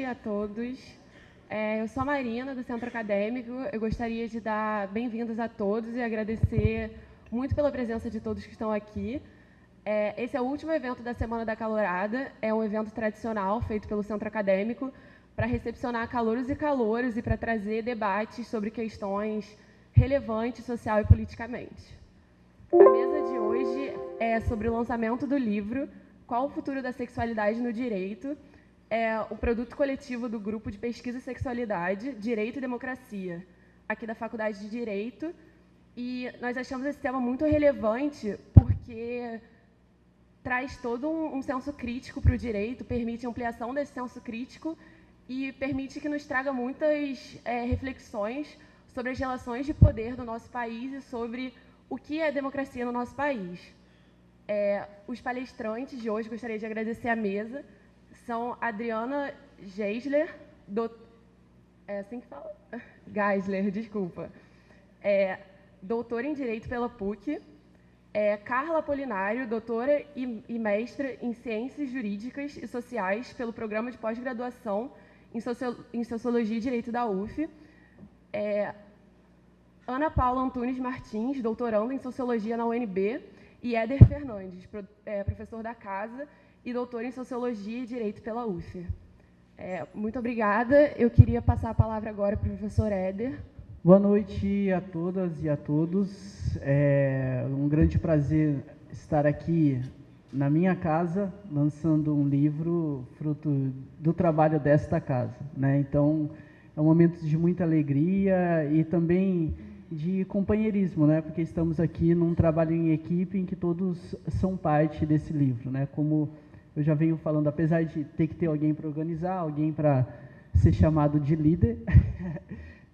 a todos. Eu sou a Marina, do Centro Acadêmico. Eu gostaria de dar bem-vindos a todos e agradecer muito pela presença de todos que estão aqui. Esse é o último evento da Semana da Calorada. É um evento tradicional feito pelo Centro Acadêmico para recepcionar calouros e calouras e para trazer debates sobre questões relevantes social e politicamente. A mesa de hoje é sobre o lançamento do livro Qual o Futuro da Sexualidade no Direito? É o produto coletivo do Grupo de Pesquisa e Sexualidade, Direito e Democracia, aqui da Faculdade de Direito. E nós achamos esse tema muito relevante porque traz todo um senso crítico para o direito, permite ampliação desse senso crítico e permite que nos traga muitas reflexões sobre as relações de poder do nosso país e sobre o que é democracia no nosso país. Os palestrantes de hoje, gostaria de agradecer a mesa, são Adriana Geisler, é assim que fala? Geisler, desculpa. Doutora em Direito pela PUC, Carla Apolinário, doutora e mestra em Ciências Jurídicas e Sociais pelo Programa de Pós-Graduação em Sociologia e Direito da UF, Ana Paula Antunes Martins, doutoranda em Sociologia na UNB, e Éder Fernandes, professor da casa e doutor em Sociologia e Direito pela UF. Muito obrigada. Eu queria passar a palavra agora para o professor Éder. Boa noite a todas e a todos. É um grande prazer estar aqui na minha casa, lançando um livro fruto do trabalho desta casa, né? Então, é um momento de muita alegria e também de companheirismo, né? Porque estamos aqui num trabalho em equipe em que todos são parte desse livro, né? Como eu já venho falando, apesar de ter que ter alguém para organizar, alguém para ser chamado de líder,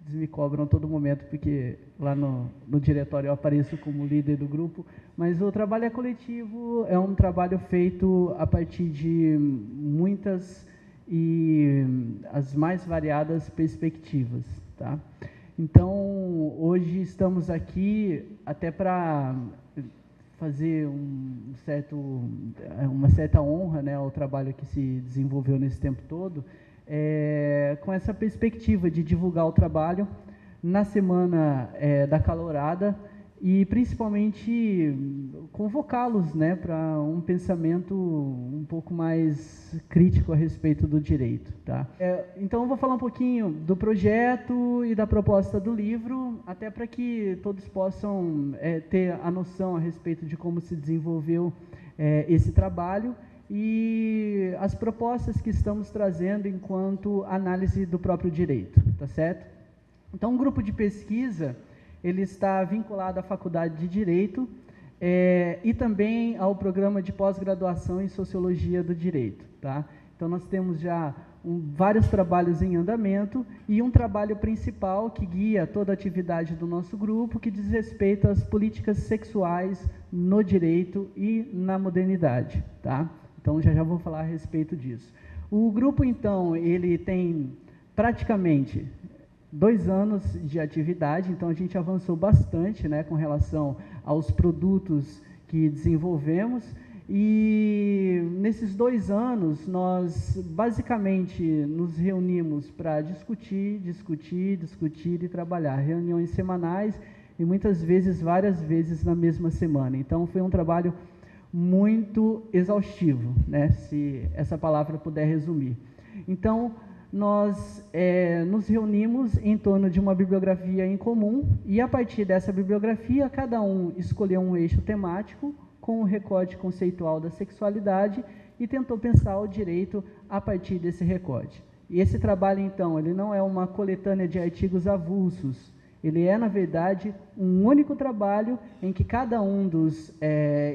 eles me cobram a todo momento, porque lá no diretório eu apareço como líder do grupo, mas o trabalho é coletivo, é um trabalho feito a partir de muitas e as mais variadas perspectivas, tá? Então, hoje estamos aqui até para fazer uma certa honra, né, ao trabalho que se desenvolveu nesse tempo todo, com essa perspectiva de divulgar o trabalho na Semana da Calorada e, principalmente, convocá-los, né, para um pensamento um pouco mais crítico a respeito do direito, tá? Então, eu vou falar um pouquinho do projeto e da proposta do livro, até para que todos possam ter a noção a respeito de como se desenvolveu esse trabalho e as propostas que estamos trazendo enquanto análise do próprio direito, tá certo? Então, um grupo de pesquisa, ele está vinculado à Faculdade de Direito e também ao Programa de Pós-Graduação em Sociologia do Direito, tá? Então, nós temos já vários trabalhos em andamento e um trabalho principal que guia toda a atividade do nosso grupo, que diz respeito às políticas sexuais no direito e na modernidade, tá? Então, já vou falar a respeito disso. O grupo, então, ele tem praticamente 2 anos de atividade, então a gente avançou bastante, né, com relação aos produtos que desenvolvemos, e nesses 2 anos nós basicamente nos reunimos para discutir e trabalhar, reuniões semanais e muitas vezes, várias vezes na mesma semana. Então foi um trabalho muito exaustivo, né, se essa palavra puder resumir. Então, nós nos reunimos em torno de uma bibliografia em comum e, a partir dessa bibliografia, cada um escolheu um eixo temático com um recorte conceitual da sexualidade e tentou pensar o direito a partir desse recorte. E esse trabalho, então, ele não é uma coletânea de artigos avulsos, ele é, na verdade, um único trabalho em que cada um dos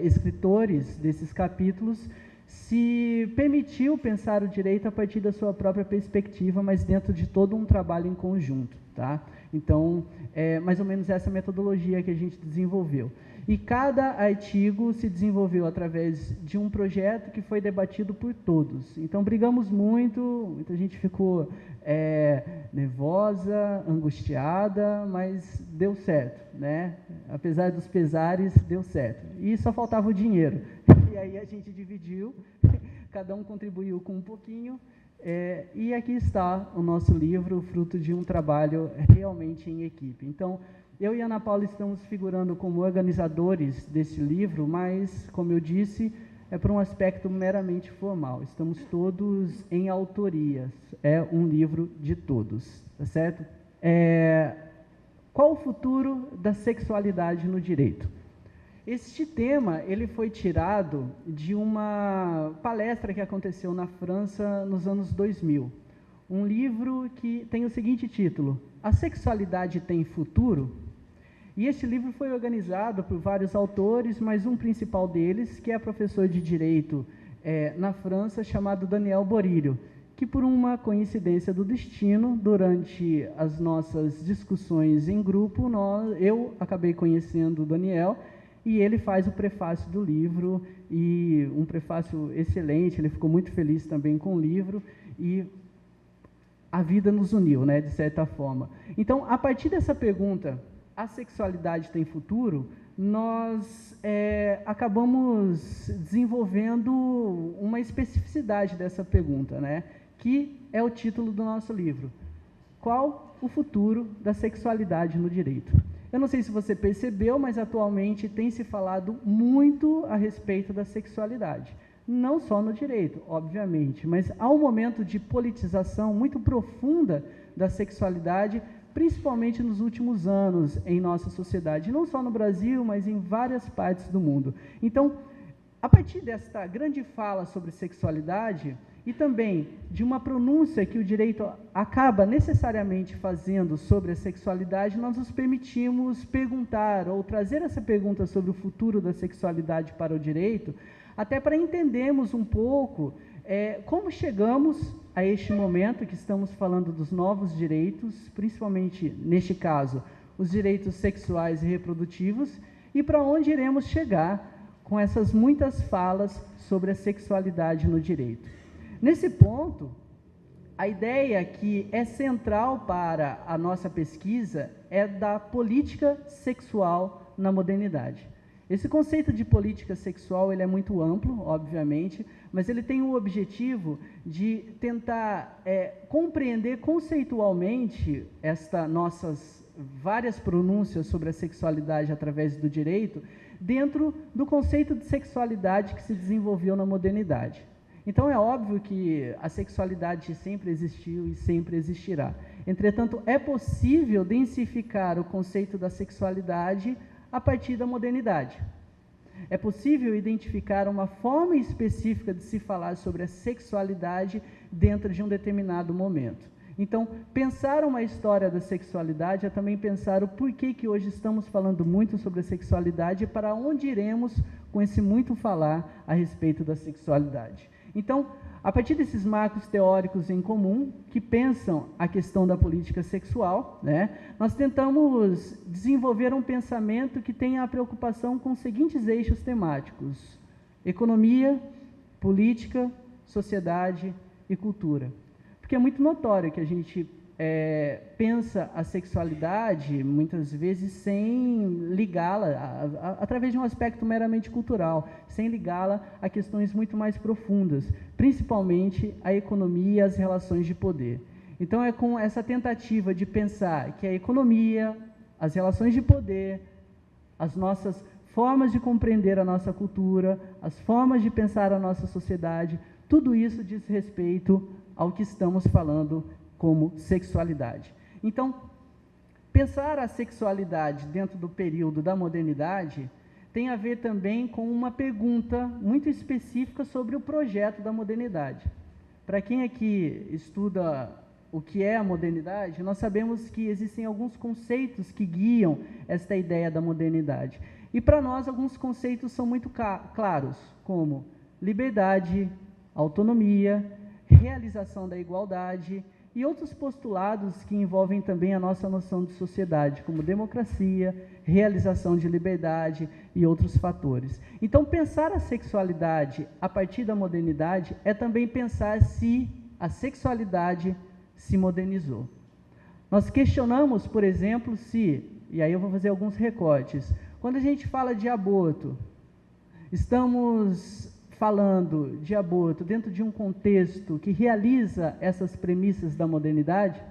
escritores desses capítulos se permitiu pensar o direito a partir da sua própria perspectiva, mas dentro de todo um trabalho em conjunto, tá? Então, é mais ou menos essa metodologia que a gente desenvolveu. E cada artigo se desenvolveu através de um projeto que foi debatido por todos. Então, brigamos muito, muita gente ficou nervosa, angustiada, mas deu certo, né? Apesar dos pesares, deu certo. E só faltava o dinheiro. E aí a gente dividiu, cada um contribuiu com um pouquinho, E aqui está o nosso livro, fruto de um trabalho realmente em equipe. Então, eu e a Ana Paula estamos figurando como organizadores desse livro, mas, como eu disse, é por um aspecto meramente formal. Estamos todos em autorias, é um livro de todos, tá certo? Qual o futuro da sexualidade no direito? Este tema ele foi tirado de uma palestra que aconteceu na França nos anos 2000. Um livro que tem o seguinte título: A Sexualidade tem Futuro? E este livro foi organizado por vários autores, mas um principal deles, que é professor de Direito na França, chamado Daniel Borilho, que por uma coincidência do destino, durante as nossas discussões em grupo, eu acabei conhecendo o Daniel, e ele faz o prefácio do livro, e um prefácio excelente, ele ficou muito feliz também com o livro, e a vida nos uniu, né, de certa forma. Então, a partir dessa pergunta, a sexualidade tem futuro, nós acabamos desenvolvendo uma especificidade dessa pergunta, né, que é o título do nosso livro: Qual o futuro da sexualidade no direito? Eu não sei se você percebeu, mas atualmente tem se falado muito a respeito da sexualidade. Não só no direito, obviamente, mas há um momento de politização muito profunda da sexualidade, principalmente nos últimos anos em nossa sociedade, não só no Brasil, mas em várias partes do mundo. Então, a partir desta grande fala sobre sexualidade, e também de uma pronúncia que o direito acaba necessariamente fazendo sobre a sexualidade, nós nos permitimos perguntar ou trazer essa pergunta sobre o futuro da sexualidade para o direito, até para entendermos um pouco como chegamos a este momento que estamos falando dos novos direitos, principalmente, neste caso, os direitos sexuais e reprodutivos, e para onde iremos chegar com essas muitas falas sobre a sexualidade no direito. Nesse ponto, a ideia que é central para a nossa pesquisa é da política sexual na modernidade. Esse conceito de política sexual ele é muito amplo, obviamente, mas ele tem o objetivo de tentar compreender conceitualmente estas nossas várias pronúncias sobre a sexualidade através do direito, dentro do conceito de sexualidade que se desenvolveu na modernidade. Então, é óbvio que a sexualidade sempre existiu e sempre existirá. Entretanto, é possível densificar o conceito da sexualidade a partir da modernidade. É possível identificar uma forma específica de se falar sobre a sexualidade dentro de um determinado momento. Então, pensar uma história da sexualidade é também pensar o porquê que hoje estamos falando muito sobre a sexualidade e para onde iremos com esse muito falar a respeito da sexualidade. Então, a partir desses marcos teóricos em comum, que pensam a questão da política sexual, né, nós tentamos desenvolver um pensamento que tenha a preocupação com os seguintes eixos temáticos: economia, política, sociedade e cultura. Porque é muito notório que a gente pensa a sexualidade, muitas vezes, sem ligá-la, através de um aspecto meramente cultural, sem ligá-la a questões muito mais profundas, principalmente a economia e as relações de poder. Então, é com essa tentativa de pensar que a economia, as relações de poder, as nossas formas de compreender a nossa cultura, as formas de pensar a nossa sociedade, tudo isso diz respeito ao que estamos falando como sexualidade. Então, pensar a sexualidade dentro do período da modernidade tem a ver também com uma pergunta muito específica sobre o projeto da modernidade. Para quem aqui estuda o que é a modernidade, nós sabemos que existem alguns conceitos que guiam esta ideia da modernidade. E para nós, alguns conceitos são muito claros, como liberdade, autonomia, realização da igualdade e outros postulados que envolvem também a nossa noção de sociedade, como democracia, realização de liberdade e outros fatores. Então, pensar a sexualidade a partir da modernidade é também pensar se a sexualidade se modernizou. Nós questionamos, por exemplo, e aí eu vou fazer alguns recortes, quando a gente fala de aborto, estamos falando de aborto dentro de um contexto que realiza essas premissas da modernidade,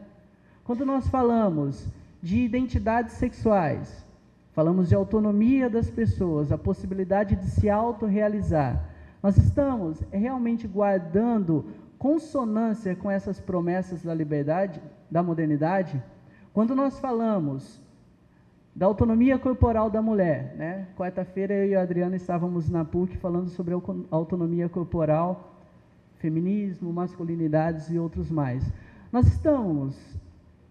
quando nós falamos de identidades sexuais, falamos de autonomia das pessoas, a possibilidade de se autorrealizar, nós estamos realmente guardando consonância com essas promessas da liberdade, da modernidade? Quando nós falamos da autonomia corporal da mulher, né? Quarta-feira eu e a Adriana estávamos na PUC falando sobre autonomia corporal, feminismo, masculinidades e outros mais. Nós estamos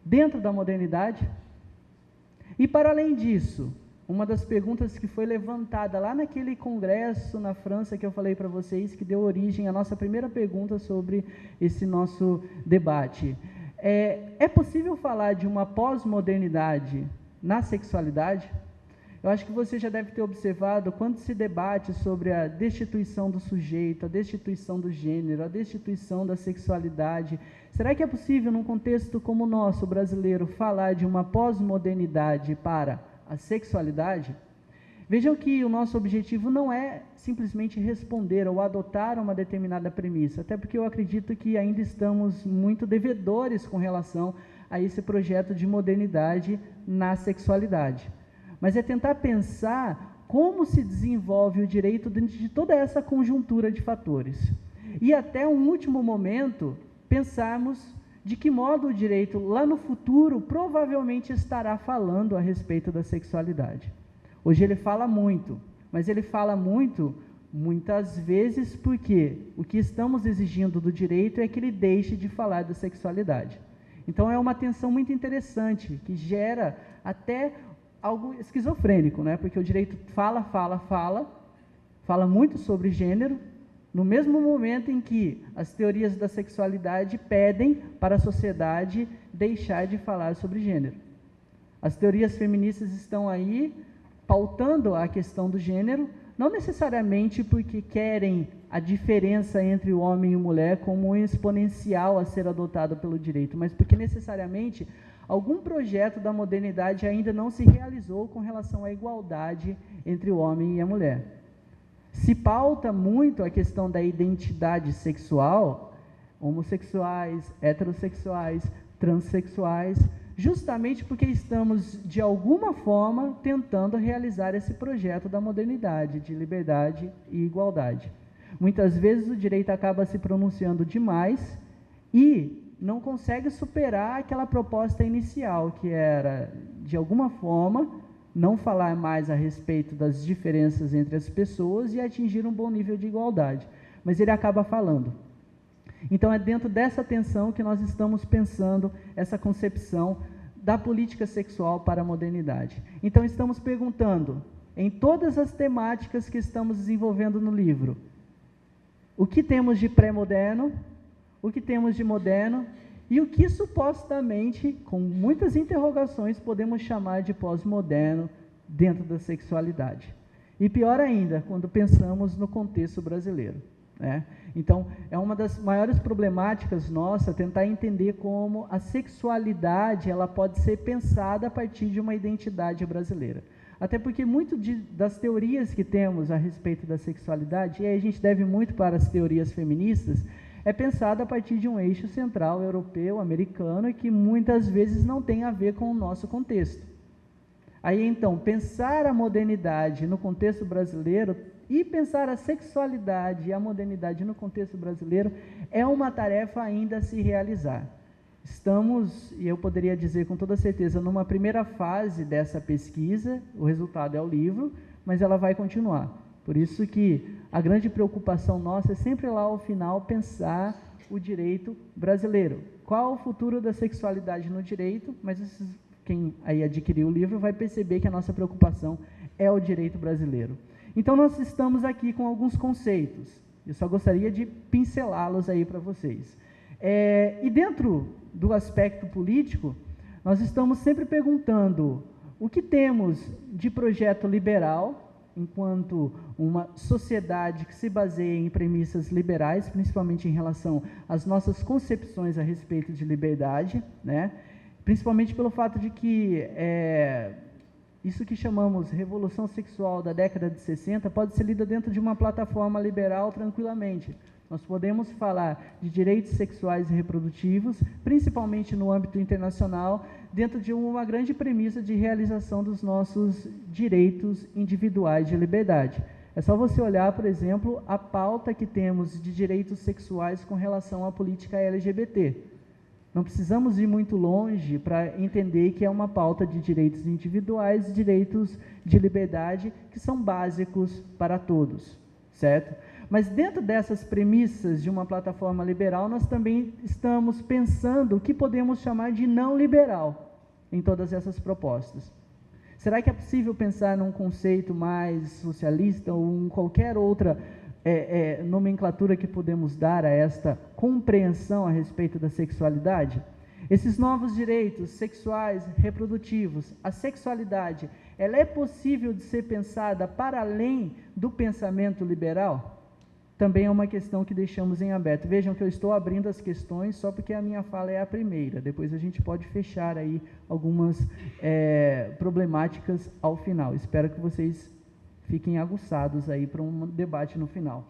dentro da modernidade? E para além disso, uma das perguntas que foi levantada lá naquele congresso na França que eu falei para vocês, que deu origem à nossa primeira pergunta sobre esse nosso debate. É possível falar de uma pós-modernidade na sexualidade? Eu acho que você já deve ter observado quando se debate sobre a destituição do sujeito, a destituição do gênero, a destituição da sexualidade. Será que é possível, num contexto como o nosso, brasileiro, falar de uma pós-modernidade para a sexualidade? Vejam que o nosso objetivo não é simplesmente responder ou adotar uma determinada premissa, até porque eu acredito que ainda estamos muito devedores com relação a esse projeto de modernidade na sexualidade. Mas é tentar pensar como se desenvolve o direito dentro de toda essa conjuntura de fatores. E até um último momento, pensarmos de que modo o direito, lá no futuro, provavelmente estará falando a respeito da sexualidade. Hoje ele fala muito, mas ele fala muito, muitas vezes, porque o que estamos exigindo do direito é que ele deixe de falar da sexualidade. Então é uma tensão muito interessante, que gera até algo esquizofrênico, né? Porque o direito fala muito sobre gênero, no mesmo momento em que as teorias da sexualidade pedem para a sociedade deixar de falar sobre gênero. As teorias feministas estão aí pautando a questão do gênero, não necessariamente porque querem a diferença entre o homem e a mulher como um exponencial a ser adotado pelo direito, mas porque necessariamente algum projeto da modernidade ainda não se realizou com relação à igualdade entre o homem e a mulher. Se pauta muito a questão da identidade sexual, homossexuais, heterossexuais, transexuais, justamente porque estamos, de alguma forma, tentando realizar esse projeto da modernidade, de liberdade e igualdade. Muitas vezes o direito acaba se pronunciando demais e não consegue superar aquela proposta inicial, que era, de alguma forma, não falar mais a respeito das diferenças entre as pessoas e atingir um bom nível de igualdade. Mas ele acaba falando. Então, é dentro dessa tensão que nós estamos pensando essa concepção da política sexual para a modernidade. Então, estamos perguntando, em todas as temáticas que estamos desenvolvendo no livro, o que temos de pré-moderno, o que temos de moderno e o que supostamente, com muitas interrogações, podemos chamar de pós-moderno dentro da sexualidade. E pior ainda, quando pensamos no contexto brasileiro, né? Então, é uma das maiores problemáticas nossa tentar entender como a sexualidade ela pode ser pensada a partir de uma identidade brasileira. Até porque muito das teorias que temos a respeito da sexualidade, e aí a gente deve muito para as teorias feministas, é pensada a partir de um eixo central europeu, americano, e que muitas vezes não tem a ver com o nosso contexto. Aí então, pensar a modernidade no contexto brasileiro e pensar a sexualidade e a modernidade no contexto brasileiro é uma tarefa ainda a se realizar. Estamos, e eu poderia dizer com toda certeza, numa primeira fase dessa pesquisa, o resultado é o livro, mas ela vai continuar. Por isso que a grande preocupação nossa é sempre lá ao final pensar o direito brasileiro. Qual o futuro da sexualidade no direito? Mas quem aí adquiriu o livro vai perceber que a nossa preocupação é o direito brasileiro. Então nós estamos aqui com alguns conceitos. Eu só gostaria de pincelá-los aí para vocês. E dentro do aspecto político, nós estamos sempre perguntando o que temos de projeto liberal, enquanto uma sociedade que se baseia em premissas liberais, principalmente em relação às nossas concepções a respeito de liberdade, né? Principalmente pelo fato de que isso que chamamos revolução sexual da década de 60 pode ser lida dentro de uma plataforma liberal tranquilamente. Nós podemos falar de direitos sexuais e reprodutivos, principalmente no âmbito internacional, dentro de uma grande premissa de realização dos nossos direitos individuais de liberdade. É só você olhar, por exemplo, a pauta que temos de direitos sexuais com relação à política LGBT. Não precisamos ir muito longe para entender que é uma pauta de direitos individuais, direitos de liberdade, que são básicos para todos, certo? Mas dentro dessas premissas de uma plataforma liberal, nós também estamos pensando o que podemos chamar de não liberal em todas essas propostas. Será que é possível pensar num conceito mais socialista ou em qualquer outra nomenclatura que podemos dar a esta compreensão a respeito da sexualidade? Esses novos direitos sexuais, reprodutivos, a sexualidade, ela é possível de ser pensada para além do pensamento liberal? Também é uma questão que deixamos em aberto. Vejam que eu estou abrindo as questões só porque a minha fala é a primeira. Depois a gente pode fechar aí algumas problemáticas ao final. Espero que vocês fiquem aguçados aí para um debate no final.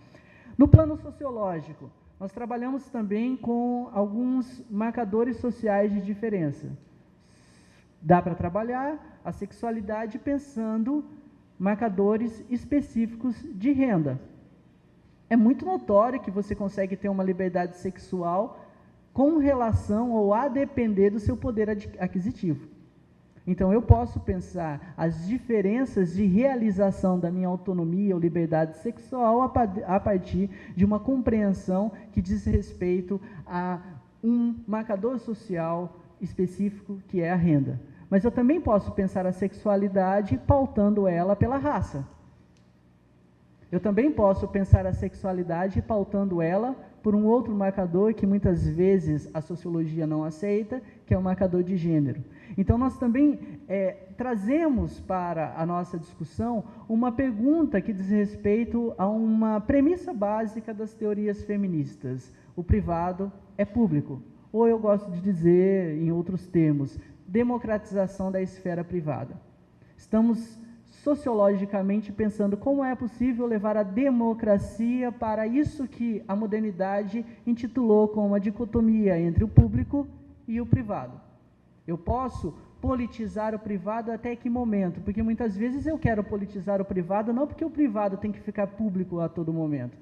No plano sociológico, nós trabalhamos também com alguns marcadores sociais de diferença. Dá para trabalhar a sexualidade pensando marcadores específicos de renda. É muito notório que você consegue ter uma liberdade sexual com relação ou a depender do seu poder aquisitivo. Então, eu posso pensar as diferenças de realização da minha autonomia ou liberdade sexual a partir de uma compreensão que diz respeito a um marcador social específico, que é a renda. Mas eu também posso pensar a sexualidade pautando ela pela raça. Eu também posso pensar a sexualidade pautando ela por um outro marcador que muitas vezes a sociologia não aceita, que é o marcador de gênero. Então, nós também trazemos para a nossa discussão uma pergunta que diz respeito a uma premissa básica das teorias feministas. O privado é público. Ou eu gosto de dizer, em outros termos, democratização da esfera privada. Estamos sociologicamente pensando como é possível levar a democracia para isso que a modernidade intitulou como a dicotomia entre o público e o privado. Eu posso politizar o privado até que momento? Porque muitas vezes eu quero politizar o privado, não porque o privado tem que ficar público a todo momento,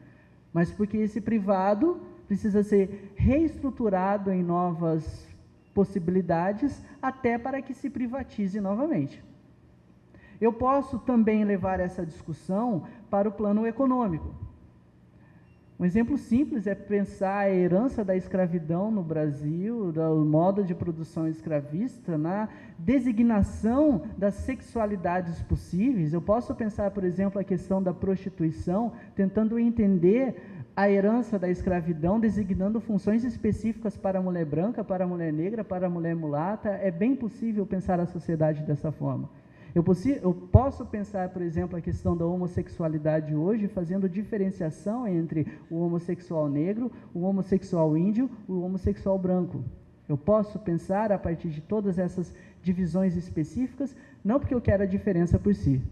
mas porque esse privado precisa ser reestruturado em novas possibilidades até para que se privatize novamente. Eu posso também levar essa discussão para o plano econômico. Um exemplo simples é pensar a herança da escravidão no Brasil, do modo de produção escravista, na designação das sexualidades possíveis. Eu posso pensar, por exemplo, a questão da prostituição, tentando entender a herança da escravidão, designando funções específicas para a mulher branca, para a mulher negra, para a mulher mulata. É bem possível pensar a sociedade dessa forma. Eu posso pensar, por exemplo, a questão da homossexualidade hoje, fazendo diferenciação entre o homossexual negro, o homossexual índio, o homossexual branco. Eu posso pensar a partir de todas essas divisões específicas, não porque eu quero a diferença por si,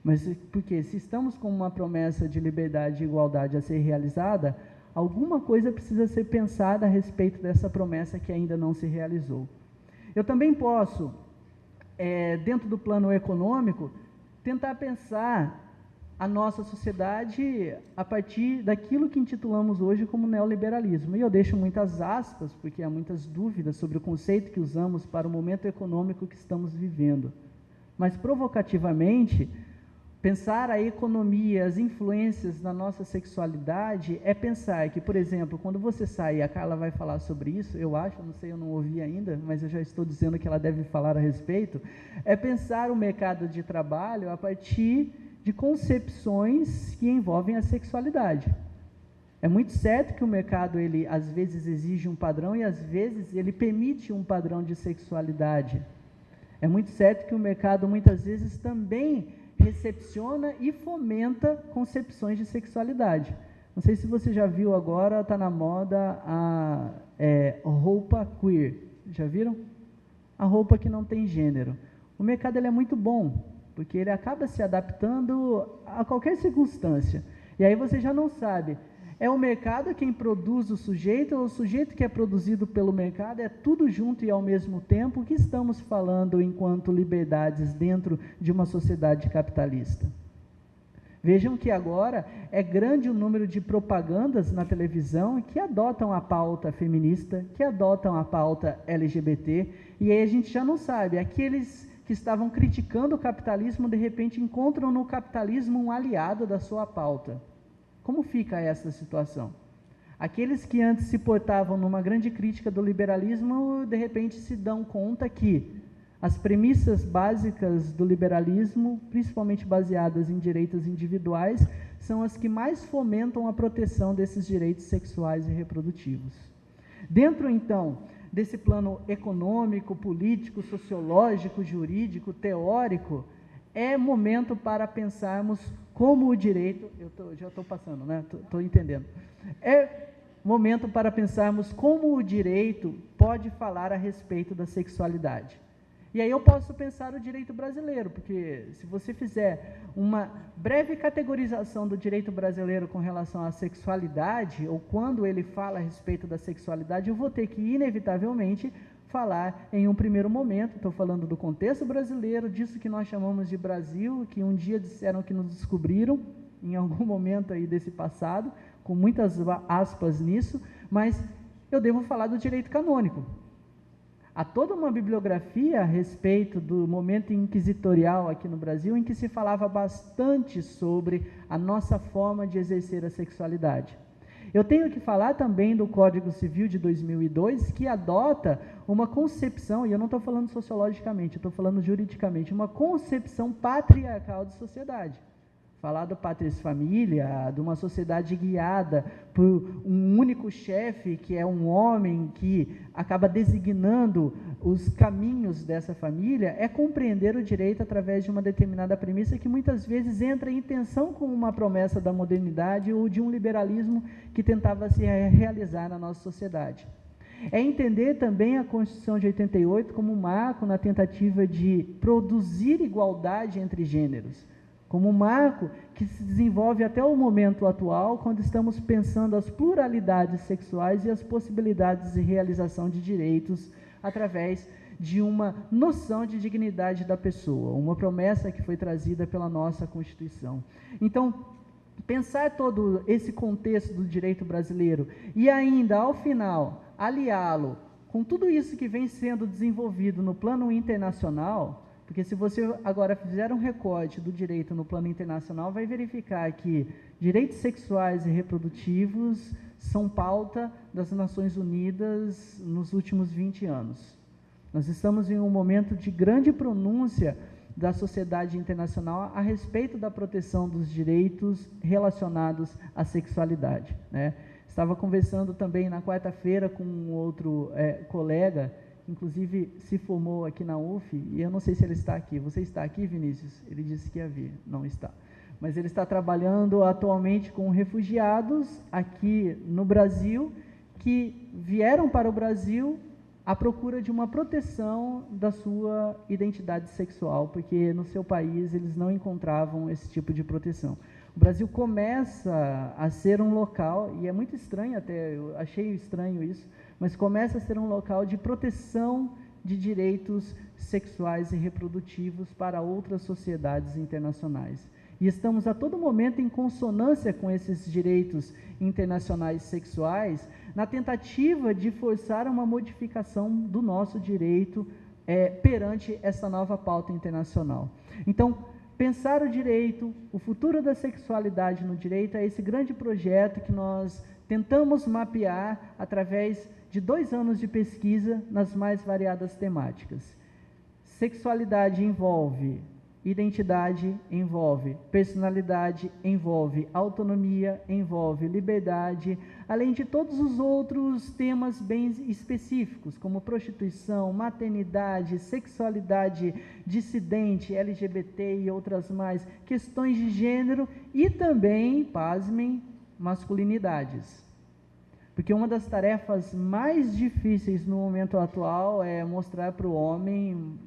mas porque se estamos com uma promessa de liberdade e igualdade a ser realizada, alguma coisa precisa ser pensada a respeito dessa promessa que ainda não se realizou. Eu também posso, dentro do plano econômico, tentar pensar a nossa sociedade a partir daquilo que intitulamos hoje como neoliberalismo. E eu deixo muitas aspas, porque há muitas dúvidas sobre o conceito que usamos para o momento econômico que estamos vivendo. Mas, provocativamente, pensar a economia, as influências na nossa sexualidade, é pensar que, por exemplo, quando você sai, a Carla vai falar sobre isso, eu acho, não sei, eu não ouvi ainda, mas eu já estou dizendo que ela deve falar a respeito, é pensar o mercado de trabalho a partir de concepções que envolvem a sexualidade. É muito certo que o mercado, ele às vezes exige um padrão e às vezes ele permite um padrão de sexualidade. É muito certo que o mercado muitas vezes também recepciona e fomenta concepções de sexualidade. Não sei se você já viu agora, está na moda a roupa queer. Já viram? A roupa que não tem gênero. O mercado ele é muito bom. porque ele acaba se adaptando a qualquer circunstância. E aí você já não sabe, é o mercado quem produz o sujeito, ou o sujeito que é produzido pelo mercado, é tudo junto e ao mesmo tempo. O que estamos falando enquanto liberdades dentro de uma sociedade capitalista? Vejam que agora é grande o número de propagandas na televisão que adotam a pauta feminista, que adotam a pauta LGBT, e aí a gente já não sabe, aqueles que estavam criticando o capitalismo, de repente encontram no capitalismo um aliado da sua pauta. Como fica essa situação? Aqueles que antes se portavam numa grande crítica do liberalismo, de repente se dão conta que as premissas básicas do liberalismo, principalmente baseadas em direitos individuais, são as que mais fomentam a proteção desses direitos sexuais e reprodutivos. Dentro, então, desse plano econômico, político, sociológico, jurídico, teórico, é momento para pensarmos como o direito, já estou passando, né? Estou entendendo. É momento para pensarmos como o direito pode falar a respeito da sexualidade. E aí eu posso pensar o direito brasileiro, porque se você fizer uma breve categorização do direito brasileiro com relação à sexualidade, ou quando ele fala a respeito da sexualidade, eu vou ter que, inevitavelmente, falar em um primeiro momento, estou falando do contexto brasileiro, disso que nós chamamos de Brasil, que um dia disseram que nos descobriram, em algum momento aí desse passado, com muitas aspas nisso, mas eu devo falar do direito canônico. Há toda uma bibliografia a respeito do momento inquisitorial aqui no Brasil, em que se falava bastante sobre a nossa forma de exercer a sexualidade. Eu tenho que falar também do Código Civil de 2002, que adota uma concepção, e eu não estou falando sociologicamente, eu estou falando juridicamente, uma concepção patriarcal de sociedade. Falar do Patris Familia, de uma sociedade guiada por um único chefe, que é um homem que acaba designando os caminhos dessa família, é compreender o direito através de uma determinada premissa que muitas vezes entra em tensão com uma promessa da modernidade ou de um liberalismo que tentava se realizar na nossa sociedade. É entender também a Constituição de 88 como um marco na tentativa de produzir igualdade entre gêneros, como um marco que se desenvolve até o momento atual, quando estamos pensando as pluralidades sexuais e as possibilidades de realização de direitos através de uma noção de dignidade da pessoa, uma promessa que foi trazida pela nossa Constituição. Então, pensar todo esse contexto do direito brasileiro e ainda, ao final, aliá-lo com tudo isso que vem sendo desenvolvido no plano internacional, porque se você agora fizer um recorte do direito no plano internacional, vai verificar que direitos sexuais e reprodutivos são pauta das Nações Unidas nos últimos 20 anos. Nós estamos em um momento de grande pronúncia da sociedade internacional a respeito da proteção dos direitos relacionados à sexualidade, né? Estava conversando também na quarta-feira com um outro colega, inclusive se formou aqui na UF, e eu não sei se ele está aqui. Você está aqui, Vinícius? Ele disse que ia vir, não está. Mas ele está trabalhando atualmente com refugiados aqui no Brasil, que vieram para o Brasil à procura de uma proteção da sua identidade sexual, porque no seu país eles não encontravam esse tipo de proteção. O Brasil começa a ser um local, e é muito estranho até, eu achei estranho isso, mas começa a ser um local de proteção de direitos sexuais e reprodutivos para outras sociedades internacionais. E estamos a todo momento em consonância com esses direitos internacionais sexuais, na tentativa de forçar uma modificação do nosso direito perante essa nova pauta internacional. Então, pensar o direito, o futuro da sexualidade no direito é esse grande projeto que nós tentamos mapear através de 2 anos de pesquisa nas mais variadas temáticas. Sexualidade envolve identidade, envolve personalidade, envolve autonomia, envolve liberdade, além de todos os outros temas bem específicos, como prostituição, maternidade, sexualidade dissidente, LGBT e outras mais, questões de gênero e também, pasmem, masculinidades. Porque uma das tarefas mais difíceis no momento atual é mostrar para o homem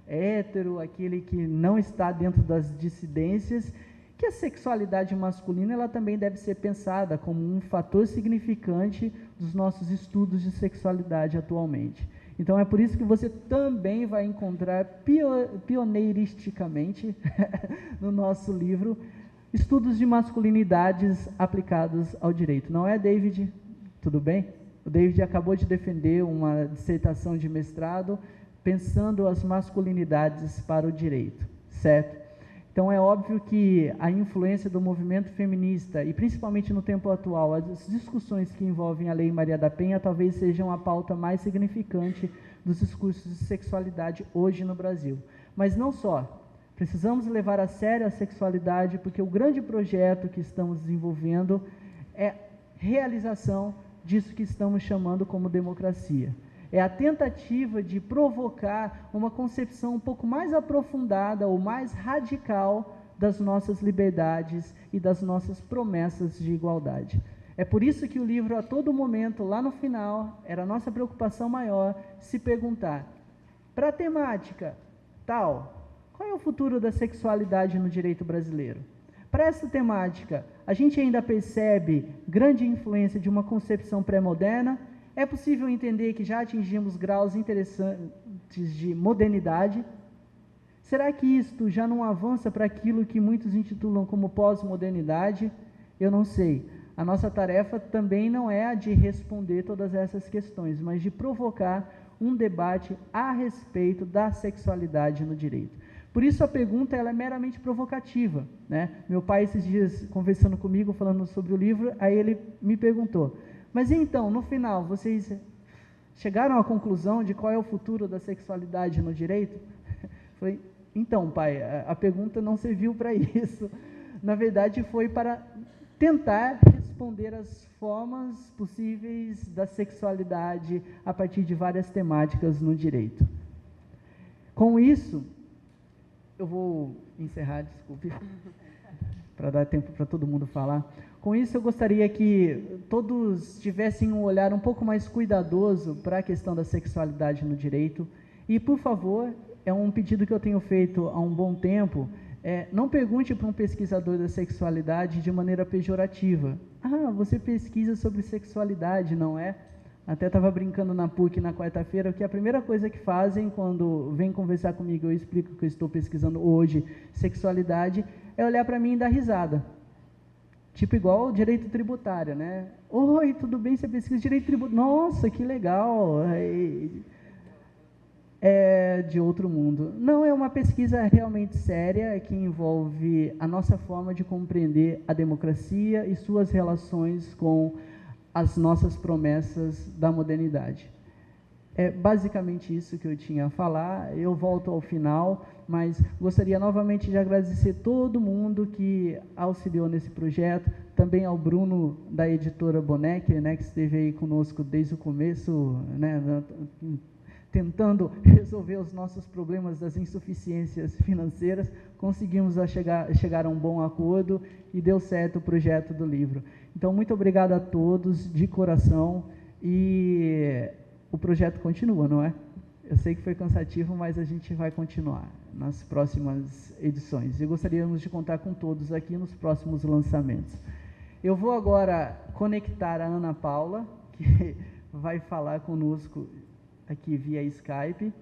hétero, aquele que não está dentro das dissidências, que a sexualidade masculina ela também deve ser pensada como um fator significante dos nossos estudos de sexualidade atualmente. Então é por isso que você também vai encontrar pioneiristicamente no nosso livro estudos de masculinidades aplicados ao direito. Não é, David? Tudo bem? O David acabou de defender uma dissertação de mestrado pensando as masculinidades para o direito, certo? Então é óbvio que a influência do movimento feminista, e principalmente no tempo atual, as discussões que envolvem a Lei Maria da Penha talvez sejam a pauta mais significante dos discursos de sexualidade hoje no Brasil. Mas não só. Precisamos levar a sério a sexualidade, porque o grande projeto que estamos desenvolvendo é realização disso que estamos chamando como democracia. É a tentativa de provocar uma concepção um pouco mais aprofundada ou mais radical das nossas liberdades e das nossas promessas de igualdade. É por isso que o livro, a todo momento, lá no final, era a nossa preocupação maior, se perguntar, para a temática tal, qual é o futuro da sexualidade no direito brasileiro? Para essa temática, a gente ainda percebe grande influência de uma concepção pré-moderna. É possível entender que já atingimos graus interessantes de modernidade? Será que isto já não avança para aquilo que muitos intitulam como pós-modernidade? Eu não sei. A nossa tarefa também não é a de responder todas essas questões, mas de provocar um debate a respeito da sexualidade no direito. Por isso a pergunta ela é meramente provocativa, né? Meu pai esses dias conversando comigo, falando sobre o livro, aí ele me perguntou, mas então, no final, vocês chegaram à conclusão de qual é o futuro da sexualidade no direito? Falei, então, pai, a pergunta não serviu para isso. Na verdade, foi para tentar responder as formas possíveis da sexualidade a partir de várias temáticas no direito. Com isso, eu vou encerrar, desculpe, para dar tempo para todo mundo falar. Com isso, eu gostaria que todos tivessem um olhar um pouco mais cuidadoso para a questão da sexualidade no direito. E, por favor, é um pedido que eu tenho feito há um bom tempo, não pergunte para um pesquisador da sexualidade de maneira pejorativa. Ah, você pesquisa sobre sexualidade, não é? Até estava brincando na PUC na quarta-feira, que a primeira coisa que fazem quando vêm conversar comigo, eu explico que eu estou pesquisando hoje sexualidade, é olhar para mim e dar risada. Tipo igual o direito tributário, né? Oi, tudo bem, você pesquisa direito tributário? Nossa, que legal! É de outro mundo. Não, é uma pesquisa realmente séria que envolve a nossa forma de compreender a democracia e suas relações com as nossas promessas da modernidade. É basicamente isso que eu tinha a falar. Eu volto ao final, mas gostaria novamente de agradecer todo mundo que auxiliou nesse projeto, também ao Bruno da editora Bonecker, né, que esteve aí conosco desde o começo, né, tentando resolver os nossos problemas das insuficiências financeiras. Conseguimos chegar a um bom acordo e deu certo o projeto do livro. Então, muito obrigado a todos, de coração, e o projeto continua, não é? Eu sei que foi cansativo, mas a gente vai continuar nas próximas edições. E gostaríamos de contar com todos aqui nos próximos lançamentos. Eu vou agora conectar a Ana Paula, que vai falar conosco aqui via Skype.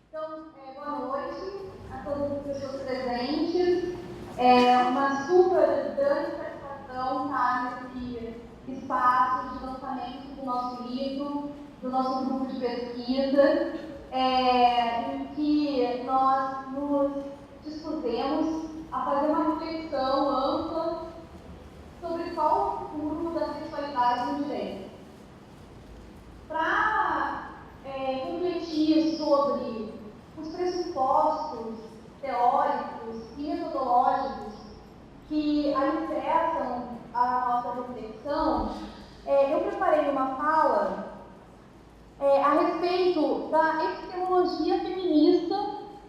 Então, boa noite a todas as pessoas presentes. É uma super grande satisfação estar nesse espaço de lançamento do nosso livro, do nosso grupo de pesquisa, em que nós nos dispusemos a fazer uma reflexão ampla sobre qual o futuro da sexualidade no direito. Para refletir sobre os pressupostos teóricos e metodológicos que alicerçam a nossa reflexão, eu preparei uma fala a respeito da epistemologia feminista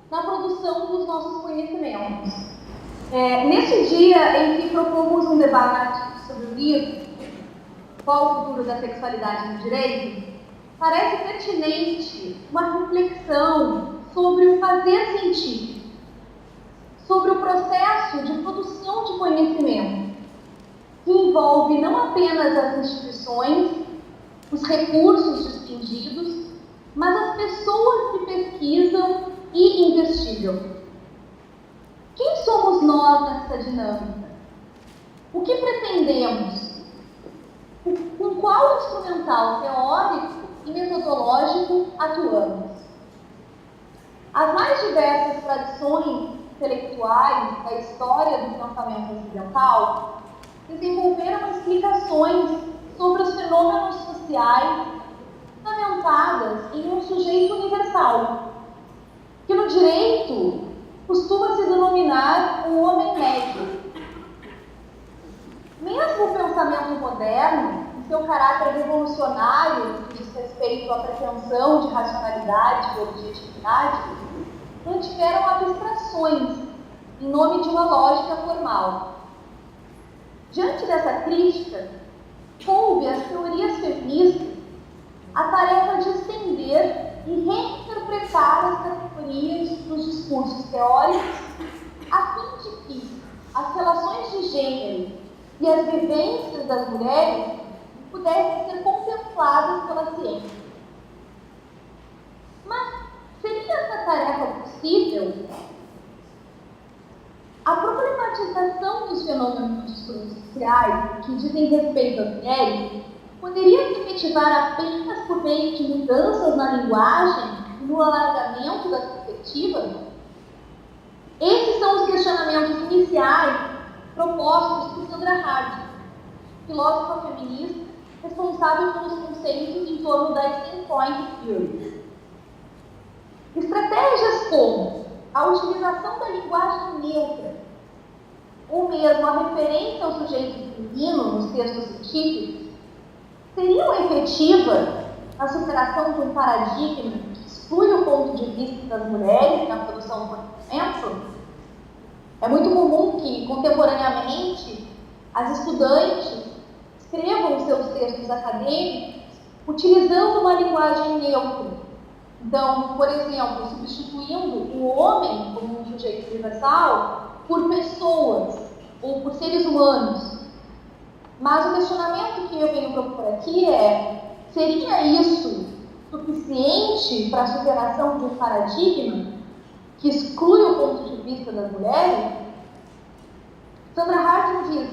na produção dos nossos conhecimentos. Nesse dia em que propomos um debate sobre o livro, Qual o futuro da sexualidade no direito?, parece pertinente uma reflexão sobre o fazer científico, sobre o processo de produção de conhecimento, que envolve não apenas as instituições, os recursos dispendidos, mas as pessoas que pesquisam e investigam. Quem somos nós nessa dinâmica? O que pretendemos? Com qual instrumental teórico e metodológico atuamos? As mais diversas tradições intelectuais da história do pensamento ocidental desenvolveram explicações sobre os fenômenos sociais fundamentadas em um sujeito universal, que no direito costuma se denominar o homem médio. Mesmo o pensamento moderno, em seu caráter revolucionário, que diz respeito à pretensão de racionalidade e objetividade, mantiveram abstrações em nome de uma lógica formal. Diante dessa crítica, coube às teorias feministas a tarefa de estender e reinterpretar as categorias dos discursos teóricos a fim de que as relações de gênero e as vivências das mulheres pudessem ser contempladas pela ciência. Mas seria essa tarefa possível? A problematização dos fenômenos sociais que dizem respeito às mulheres poderia se efetivar apenas por meio de mudanças na linguagem e no alargamento das perspectivas? Esses são os questionamentos iniciais propostos por Sandra Harding, filósofa feminista responsável pelos conceitos em torno da Standpoint Theory. Estratégias como a utilização da linguagem neutra, ou mesmo a referência ao sujeito feminino nos textos científicos, seriam efetivas na superação de um paradigma que exclui o ponto de vista das mulheres na produção do conhecimento? É muito comum que, contemporaneamente, as estudantes escrevam os seus textos acadêmicos utilizando uma linguagem neutra. Então, por exemplo, substituindo o homem como um sujeito universal por pessoas ou por seres humanos. Mas o questionamento que eu venho propor aqui é: seria isso suficiente para a superação de um paradigma que exclui o ponto de vista das mulheres? Sandra Harding diz: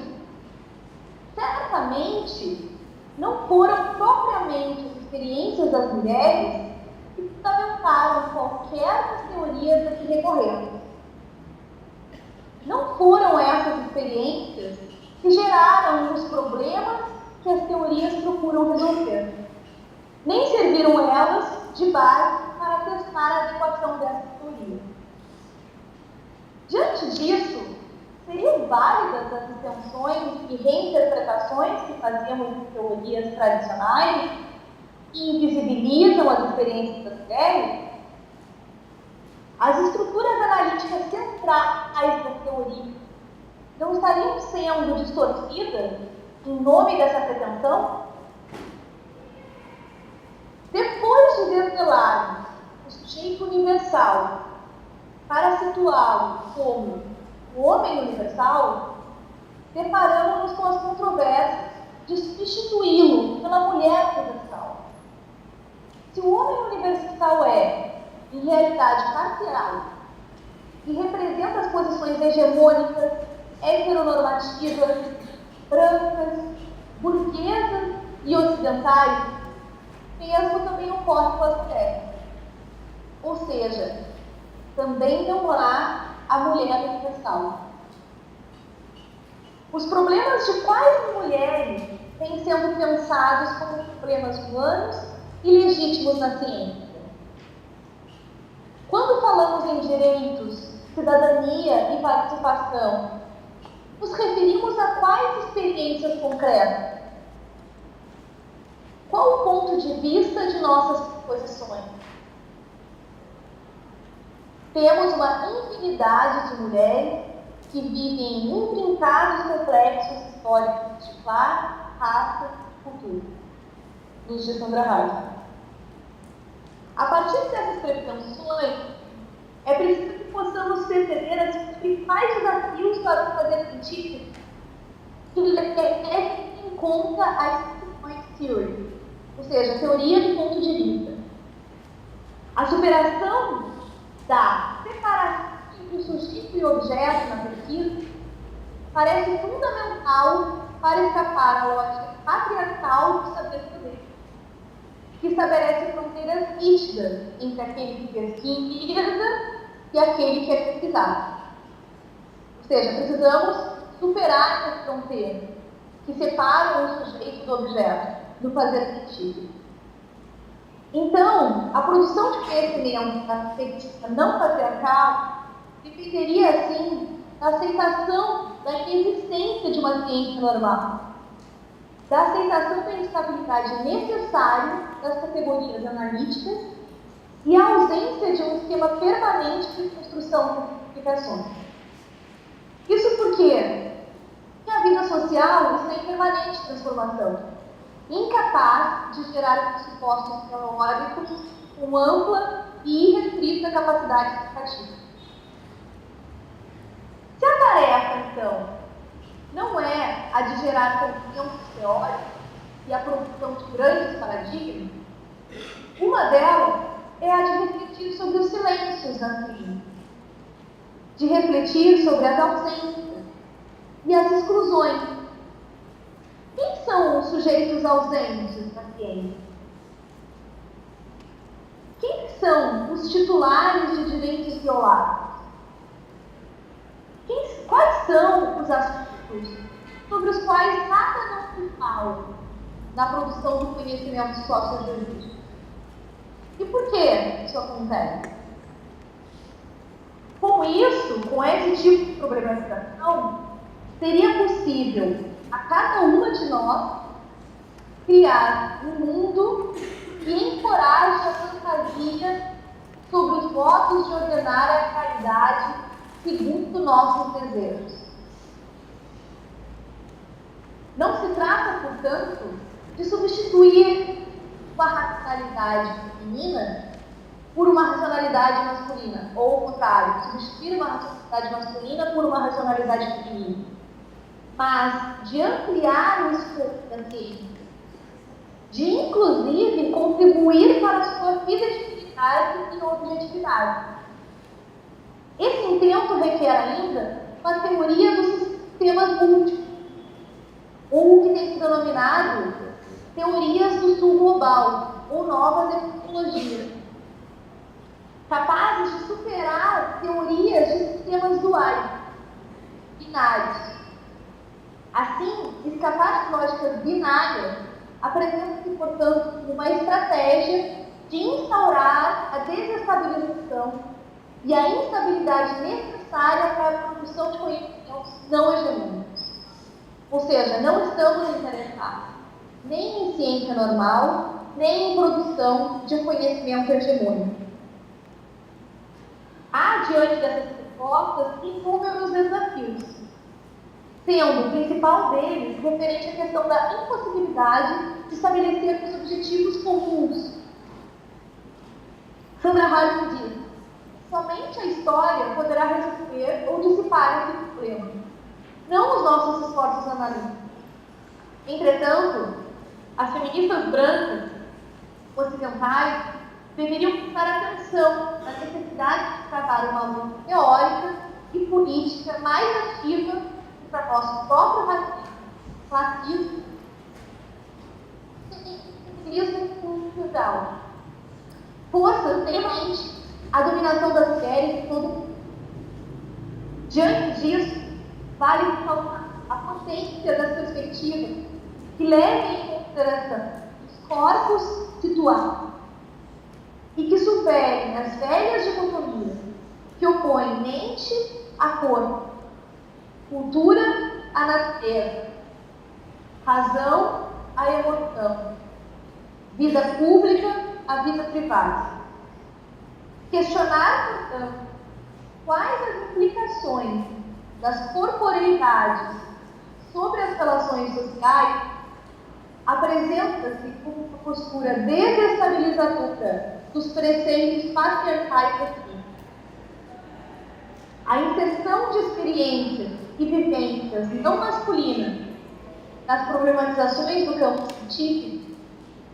certamente não foram propriamente as experiências das mulheres que fundamentaram qualquer das teorias a que recorremos. Não foram essas experiências que geraram os problemas que as teorias procuram resolver. Nem serviram elas de base para testar a adequação dessas teorias. Diante disso, seriam válidas as extensões e reinterpretações que fazíamos de teorias tradicionais e invisibilizam as experiências das mulheres? As estruturas analíticas centrais das teorias não estariam sendo distorcidas em nome dessa pretensão? Depois de desvelarmos o sujeito universal para situá-lo como o homem universal, deparamos-nos com as controvérsias de substituí-lo pela mulher universal. Se o homem universal é, em realidade, parcial e representa as posições hegemônicas, heteronormativas, brancas, burguesas e ocidentais, mesmo também ocorre com as mulheres. Ou seja, também não há a mulher universal. Os problemas de quais mulheres têm sendo pensados como problemas humanos e legítimos na ciência? Quando falamos em direitos, cidadania e participação, nos referimos a quais experiências concretas? Qual o ponto de vista de nossas posições? Temos uma infinidade de mulheres que vivem em intrincados complexos históricos de classe, raça e cultura. Nos diz Sandra Harding. A partir dessas pretensões, é preciso que possamos perceber os principais desafios para o fazer científico que levem em conta a Starting Point Theory, ou seja, a teoria do ponto de vista. A superação da separação entre o sujeito e o objeto na pesquisa parece fundamental para escapar à lógica patriarcal do saber-poder, que estabelece fronteiras nítidas entre aquele que pesquisa e aquele que é pesquisado. Ou seja, precisamos superar essa fronteira que separa o sujeito do objeto, do fazer científico. Então, a produção de conhecimento da perspectiva não patriarcal dependeria, assim, da aceitação da inexistência de uma ciência normal, da aceitação da instabilidade necessária das categorias analíticas e a ausência de um esquema permanente de construção de explicações. Isso porque a vida social está em permanente transformação, incapaz de gerar pressupostos teóricos com ampla e irrestrita capacidade explicativa. Se a tarefa, então, não é a de gerar conhecimentos teóricos e a produção de grandes paradigmas, uma delas é a de refletir sobre os silêncios da ciência, de refletir sobre as ausências e as exclusões. Quem são os sujeitos ausentes na ciência? Quem são os titulares de direitos violados? Quais são os assuntos sobre os quais nada não se fala na produção do conhecimento sociojurídico? E por que isso acontece? Com isso, com esse tipo de problematização, seria possível a cada uma de nós criar um mundo que encoraje a fantasia sobre os modos de ordenar a caridade segundo nossos desejos. Não se trata, portanto, de substituir uma racionalidade feminina por uma racionalidade masculina, ou ao contrário, substituir uma racionalidade masculina por uma racionalidade feminina, mas de ampliar o escopo da ciência, de inclusive contribuir para a sua fidedignidade e objetividade. Esse intento requer ainda uma teoria dos sistemas múltiplos, ou o que tem sido denominado teorias do sul global, ou novas epistemologias, capazes de superar teorias de sistemas duais, binários. Assim, escapar de lógicas binárias apresenta-se, portanto, uma estratégia de instaurar a desestabilização e a instabilidade necessária para a produção de conhecimentos não hegemônicos. Ou seja, não estamos interessados nem em ciência normal, nem em produção de conhecimento hegemônico. Há, diante dessas propostas, inúmeros desafios, sendo o principal deles referente à questão da impossibilidade de estabelecer os objetivos comuns. Sandra Harding diz: somente a história poderá resolver ou dissipar esse problema, não os nossos esforços analíticos. Entretanto, as feministas brancas ocidentais deveriam prestar atenção na necessidade de tratar uma luta teórica e política mais ativa para nosso próprio racismo, classismo cultural. Força extremamente a dominação das mulheres em todo o mundo. Diante disso, vale ressaltar a potência das perspectivas que levem em consideração os corpos situados e que superem as velhas dicotomias que opõem mente a corpo, cultura à natureza, razão à emoção, vida pública à vida privada. Questionar, portanto, quais as implicações das corporeidades sobre as relações sociais apresenta-se como uma postura desestabilizadora dos preceitos patriarcais aqui. A inserção de experiências e vivências não masculinas nas problematizações do campo científico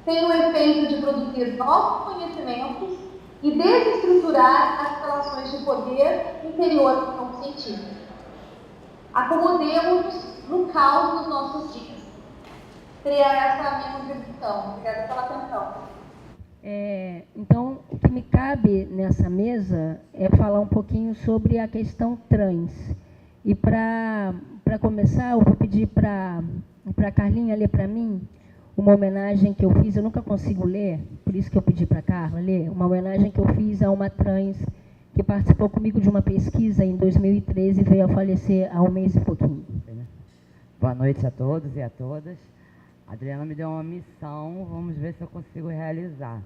tem o efeito de produzir novos conhecimentos e desestruturar as relações de poder interior do campo científico. Acomodemos-nos no caos dos nossos dias. Seria essa a minha contribuição. Obrigada pela atenção. Então, o que me cabe nessa mesa é falar um pouquinho sobre a questão trans. E para começar, eu vou pedir para a Carlinha ler para mim uma homenagem que eu fiz. Eu nunca consigo ler, por isso que eu pedi para a Carla ler, uma homenagem que eu fiz a uma trans que participou comigo de uma pesquisa em 2013 e veio a falecer há um mês e pouquinho. Boa noite a todos e a todas. A Adriana me deu uma missão, vamos ver se eu consigo realizar,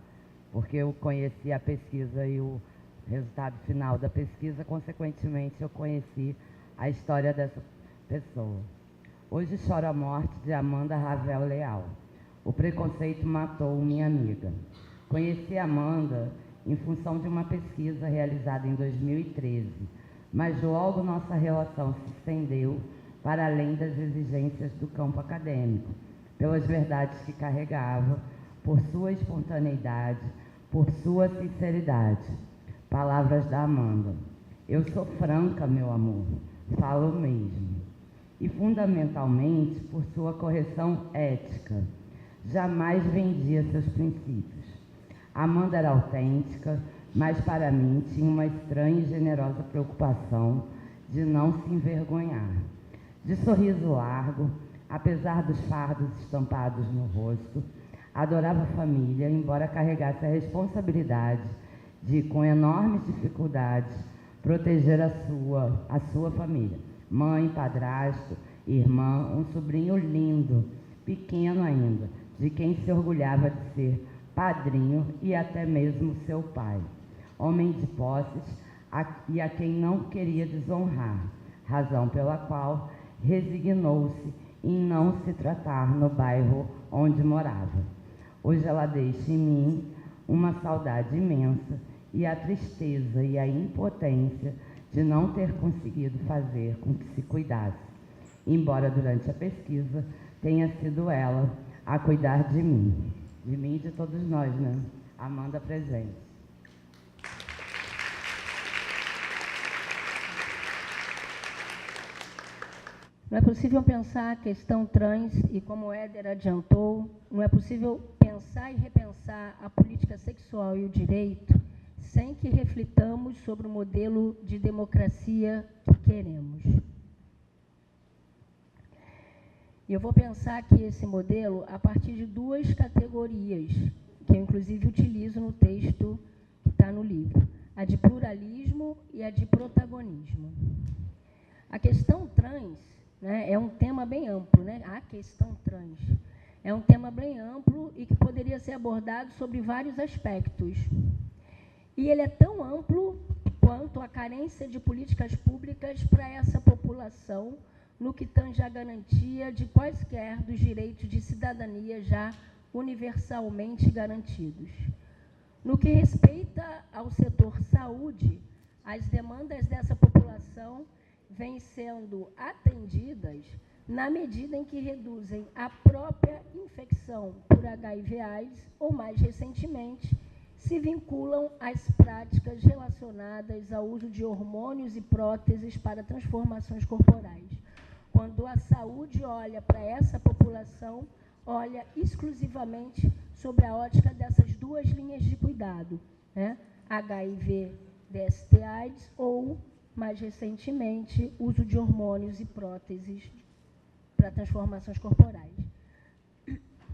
porque eu conheci a pesquisa e o resultado final da pesquisa, consequentemente eu conheci a história dessa pessoa. Hoje choro a morte de Amanda Ravel Leal. O preconceito matou minha amiga. Conheci Amanda em função de uma pesquisa realizada em 2013, mas logo nossa relação se estendeu para além das exigências do campo acadêmico, pelas verdades que carregava, por sua espontaneidade, por sua sinceridade. Palavras da Amanda. Eu sou franca, meu amor, falo mesmo. E fundamentalmente por sua correção ética. Jamais vendia seus princípios. Amanda era autêntica, mas para mim tinha uma estranha e generosa preocupação de não se envergonhar. De sorriso largo, apesar dos fardos estampados no rosto, adorava a família, embora carregasse a responsabilidade de, com enormes dificuldades, proteger a sua família. Mãe, padrasto, irmã, um sobrinho lindo, pequeno ainda, de quem se orgulhava de ser padrinho e até mesmo seu pai. Homem de posses e a quem não queria desonrar, razão pela qual resignou-se em não se tratar no bairro onde morava. Hoje ela deixa em mim uma saudade imensa e a tristeza e a impotência de não ter conseguido fazer com que se cuidasse, embora durante a pesquisa tenha sido ela a cuidar de mim e de todos nós, né? Amanda presente. Não é possível pensar a questão trans e, como o Éder adiantou, não é possível pensar e repensar a política sexual e o direito sem que reflitamos sobre o modelo de democracia que queremos. E eu vou pensar aqui esse modelo a partir de duas categorias, que eu inclusive utilizo no texto que está no livro, a de pluralismo e a de protagonismo. A questão trans, né, é um tema bem amplo, né? A questão trans é um tema bem amplo e que poderia ser abordado sobre vários aspectos. E ele é tão amplo quanto a carência de políticas públicas para essa população, no que tange à garantia de quaisquer dos direitos de cidadania já universalmente garantidos. No que respeita ao setor saúde, as demandas dessa população vêm sendo atendidas na medida em que reduzem a própria infecção por HIV/AIDS ou, mais recentemente, se vinculam às práticas relacionadas ao uso de hormônios e próteses para transformações corporais. Quando a saúde olha para essa população, olha exclusivamente sobre a ótica dessas duas linhas de cuidado, né? HIV, DST/AIDS ou, mais recentemente, uso de hormônios e próteses para transformações corporais.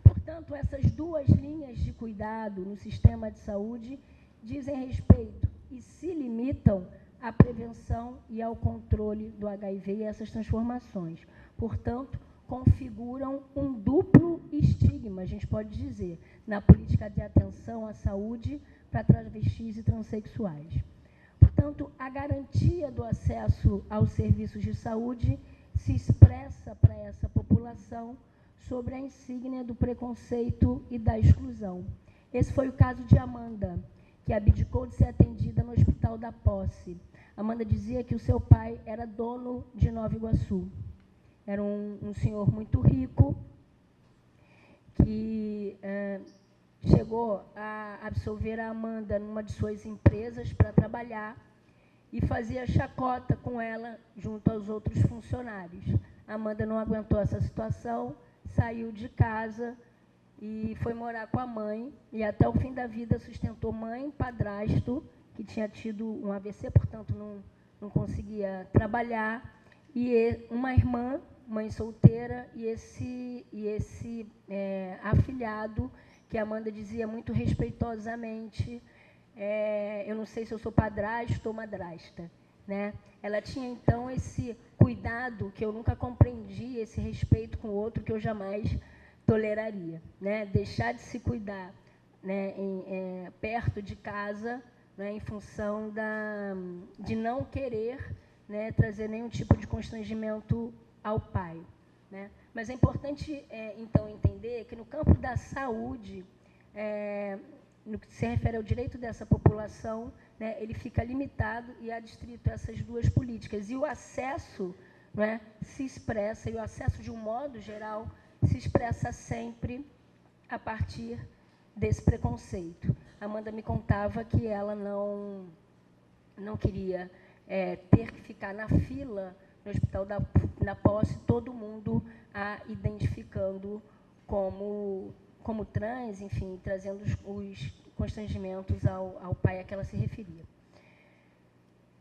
Portanto, essas duas linhas de cuidado no sistema de saúde dizem respeito e se limitam à prevenção e ao controle do HIV e essas transformações. Portanto, configuram um duplo estigma, a gente pode dizer, na política de atenção à saúde para travestis e transexuais. Portanto, a garantia do acesso aos serviços de saúde se expressa para essa população sobre a insígnia do preconceito e da exclusão. Esse foi o caso de Amanda. que abdicou de ser atendida no Hospital da Posse. Amanda dizia que o seu pai era dono de Nova Iguaçu. Era um senhor muito rico, que chegou a absolver a Amanda numa de suas empresas para trabalhar e fazia chacota com ela junto aos outros funcionários. A Amanda não aguentou essa situação, saiu de casa e foi morar com a mãe, e até o fim da vida sustentou mãe, padrasto, que tinha tido um AVC, portanto não conseguia trabalhar, e uma irmã, mãe solteira, e esse afilhado, que a Amanda dizia muito respeitosamente, eu não sei se eu sou padrasto ou madrasta, né? Ela tinha, então, esse cuidado que eu nunca compreendi, esse respeito com o outro que eu jamais toleraria, né? Deixar de se cuidar, né, perto de casa, né, em função de não querer, né, trazer nenhum tipo de constrangimento ao pai, né? Mas é importante, então, entender que no campo da saúde, no que se refere ao direito dessa população, né, ele fica limitado e adstrito a essas duas políticas. E o acesso, né, se expressa, e o acesso, de um modo geral, se expressa sempre a partir desse preconceito. A Amanda me contava que ela não queria ter que ficar na fila no Hospital da Posse, todo mundo a identificando como trans, enfim, trazendo os constrangimentos ao pai a que ela se referia.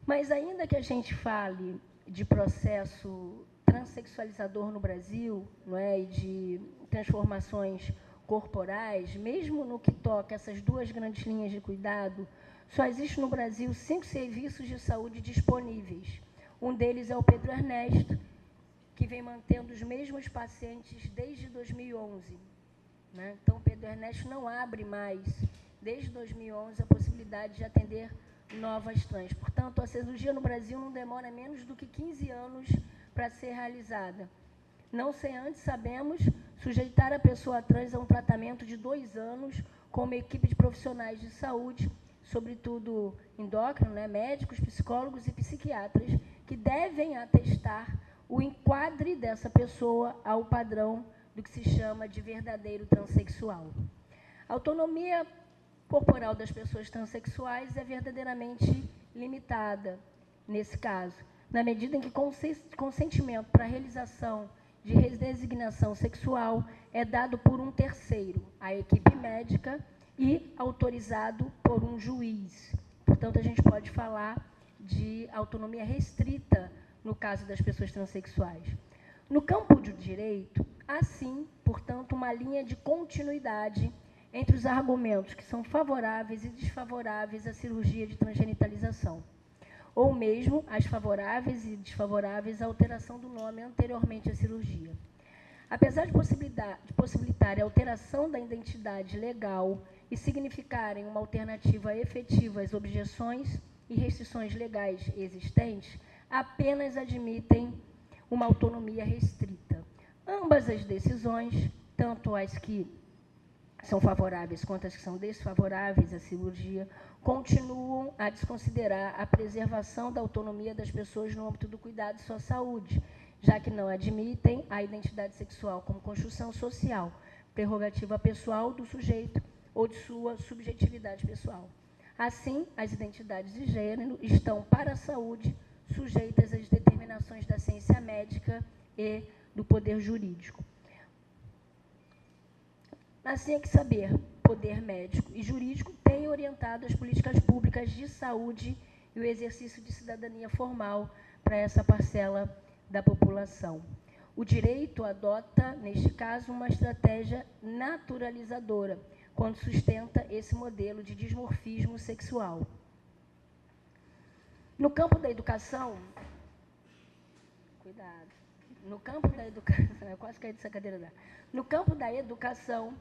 Mas, ainda que a gente fale de processo transexualizador no Brasil, não é, e de transformações corporais, mesmo no que toca essas duas grandes linhas de cuidado, só existe no Brasil 5 serviços de saúde disponíveis. Um deles é o Pedro Ernesto, que vem mantendo os mesmos pacientes desde 2011. Né? Então, o Pedro Ernesto não abre mais, desde 2011, a possibilidade de atender novas trans. Portanto, a cirurgia no Brasil não demora menos do que 15 anos para ser realizada. Não sem antes, sabemos, sujeitar a pessoa trans a um tratamento de 2 anos com uma equipe de profissionais de saúde, sobretudo endócrino, né, médicos, psicólogos e psiquiatras, que devem atestar o enquadre dessa pessoa ao padrão do que se chama de verdadeiro transexual. A autonomia corporal das pessoas transexuais é verdadeiramente limitada, nesse caso, na medida em que consentimento para a realização de redesignação sexual é dado por um terceiro, a equipe médica, e autorizado por um juiz. Portanto, a gente pode falar de autonomia restrita no caso das pessoas transexuais. No campo do direito, há sim, portanto, uma linha de continuidade entre os argumentos que são favoráveis e desfavoráveis à cirurgia de transgenitalização, ou mesmo as favoráveis e desfavoráveis à alteração do nome anteriormente à cirurgia. Apesar de possibilitar a alteração da identidade legal e significarem uma alternativa efetiva às objeções e restrições legais existentes, apenas admitem uma autonomia restrita. Ambas as decisões, tanto as que são favoráveis quanto as que são desfavoráveis à cirurgia, continuam a desconsiderar a preservação da autonomia das pessoas no âmbito do cuidado de sua saúde, já que não admitem a identidade sexual como construção social, prerrogativa pessoal do sujeito ou de sua subjetividade pessoal. Assim, as identidades de gênero estão, para a saúde, sujeitas às determinações da ciência médica e do poder jurídico. Assim é que saber, poder médico e jurídico têm orientado as políticas públicas de saúde e o exercício de cidadania formal para essa parcela da população. O direito adota, neste caso, uma estratégia naturalizadora, quando sustenta esse modelo de dimorfismo sexual. No campo da educação, no campo da educação, eu quase caí dessa cadeira. No campo da educação,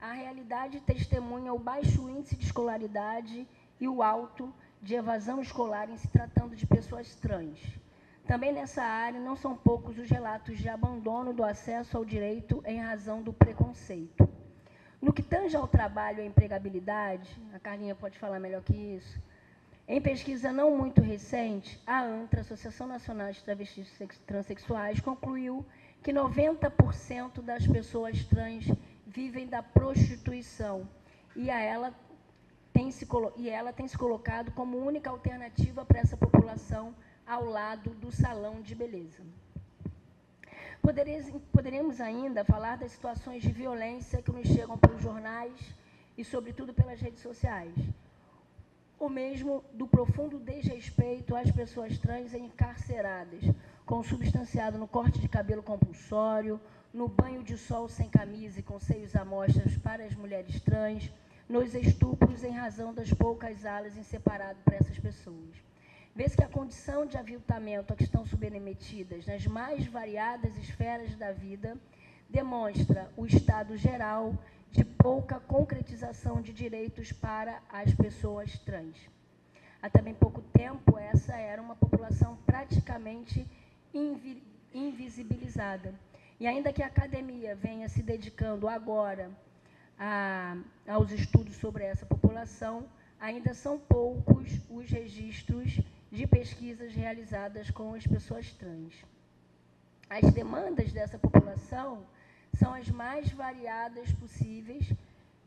a realidade testemunha o baixo índice de escolaridade e o alto de evasão escolar em se tratando de pessoas trans. Também nessa área, não são poucos os relatos de abandono do acesso ao direito em razão do preconceito. No que tange ao trabalho e à empregabilidade, a Carlinha pode falar melhor que isso, em pesquisa não muito recente, a ANTRA, Associação Nacional de Travestis Transsexuais, concluiu que 90% das pessoas trans vivem da prostituição e ela tem se colocado como única alternativa para essa população ao lado do salão de beleza. Poderemos ainda falar das situações de violência que nos chegam pelos jornais e, sobretudo, pelas redes sociais, ou mesmo do profundo desrespeito às pessoas trans encarceradas, consubstanciado no corte de cabelo compulsório, no banho de sol sem camisa e com seios à mostra para as mulheres trans, nos estupros em razão das poucas alas em separado para essas pessoas. Vê-se que a condição de aviltamento a que estão submetidas nas mais variadas esferas da vida demonstra o estado geral de pouca concretização de direitos para as pessoas trans. Até bem pouco tempo, essa era uma população praticamente invisibilizada. E ainda que a academia venha se dedicando agora aos estudos sobre essa população, ainda são poucos os registros de pesquisas realizadas com as pessoas trans. As demandas dessa população são as mais variadas possíveis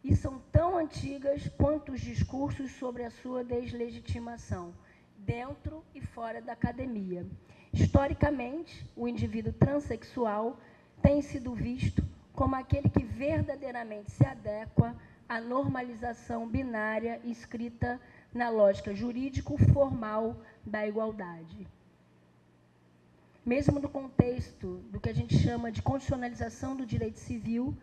e são tão antigas quanto os discursos sobre a sua deslegitimação, dentro e fora da academia. Historicamente, o indivíduo transexual tem sido visto como aquele que verdadeiramente se adequa à normalização binária inscrita na lógica jurídico-formal da igualdade. Mesmo no contexto do que a gente chama de constitucionalização do direito civil,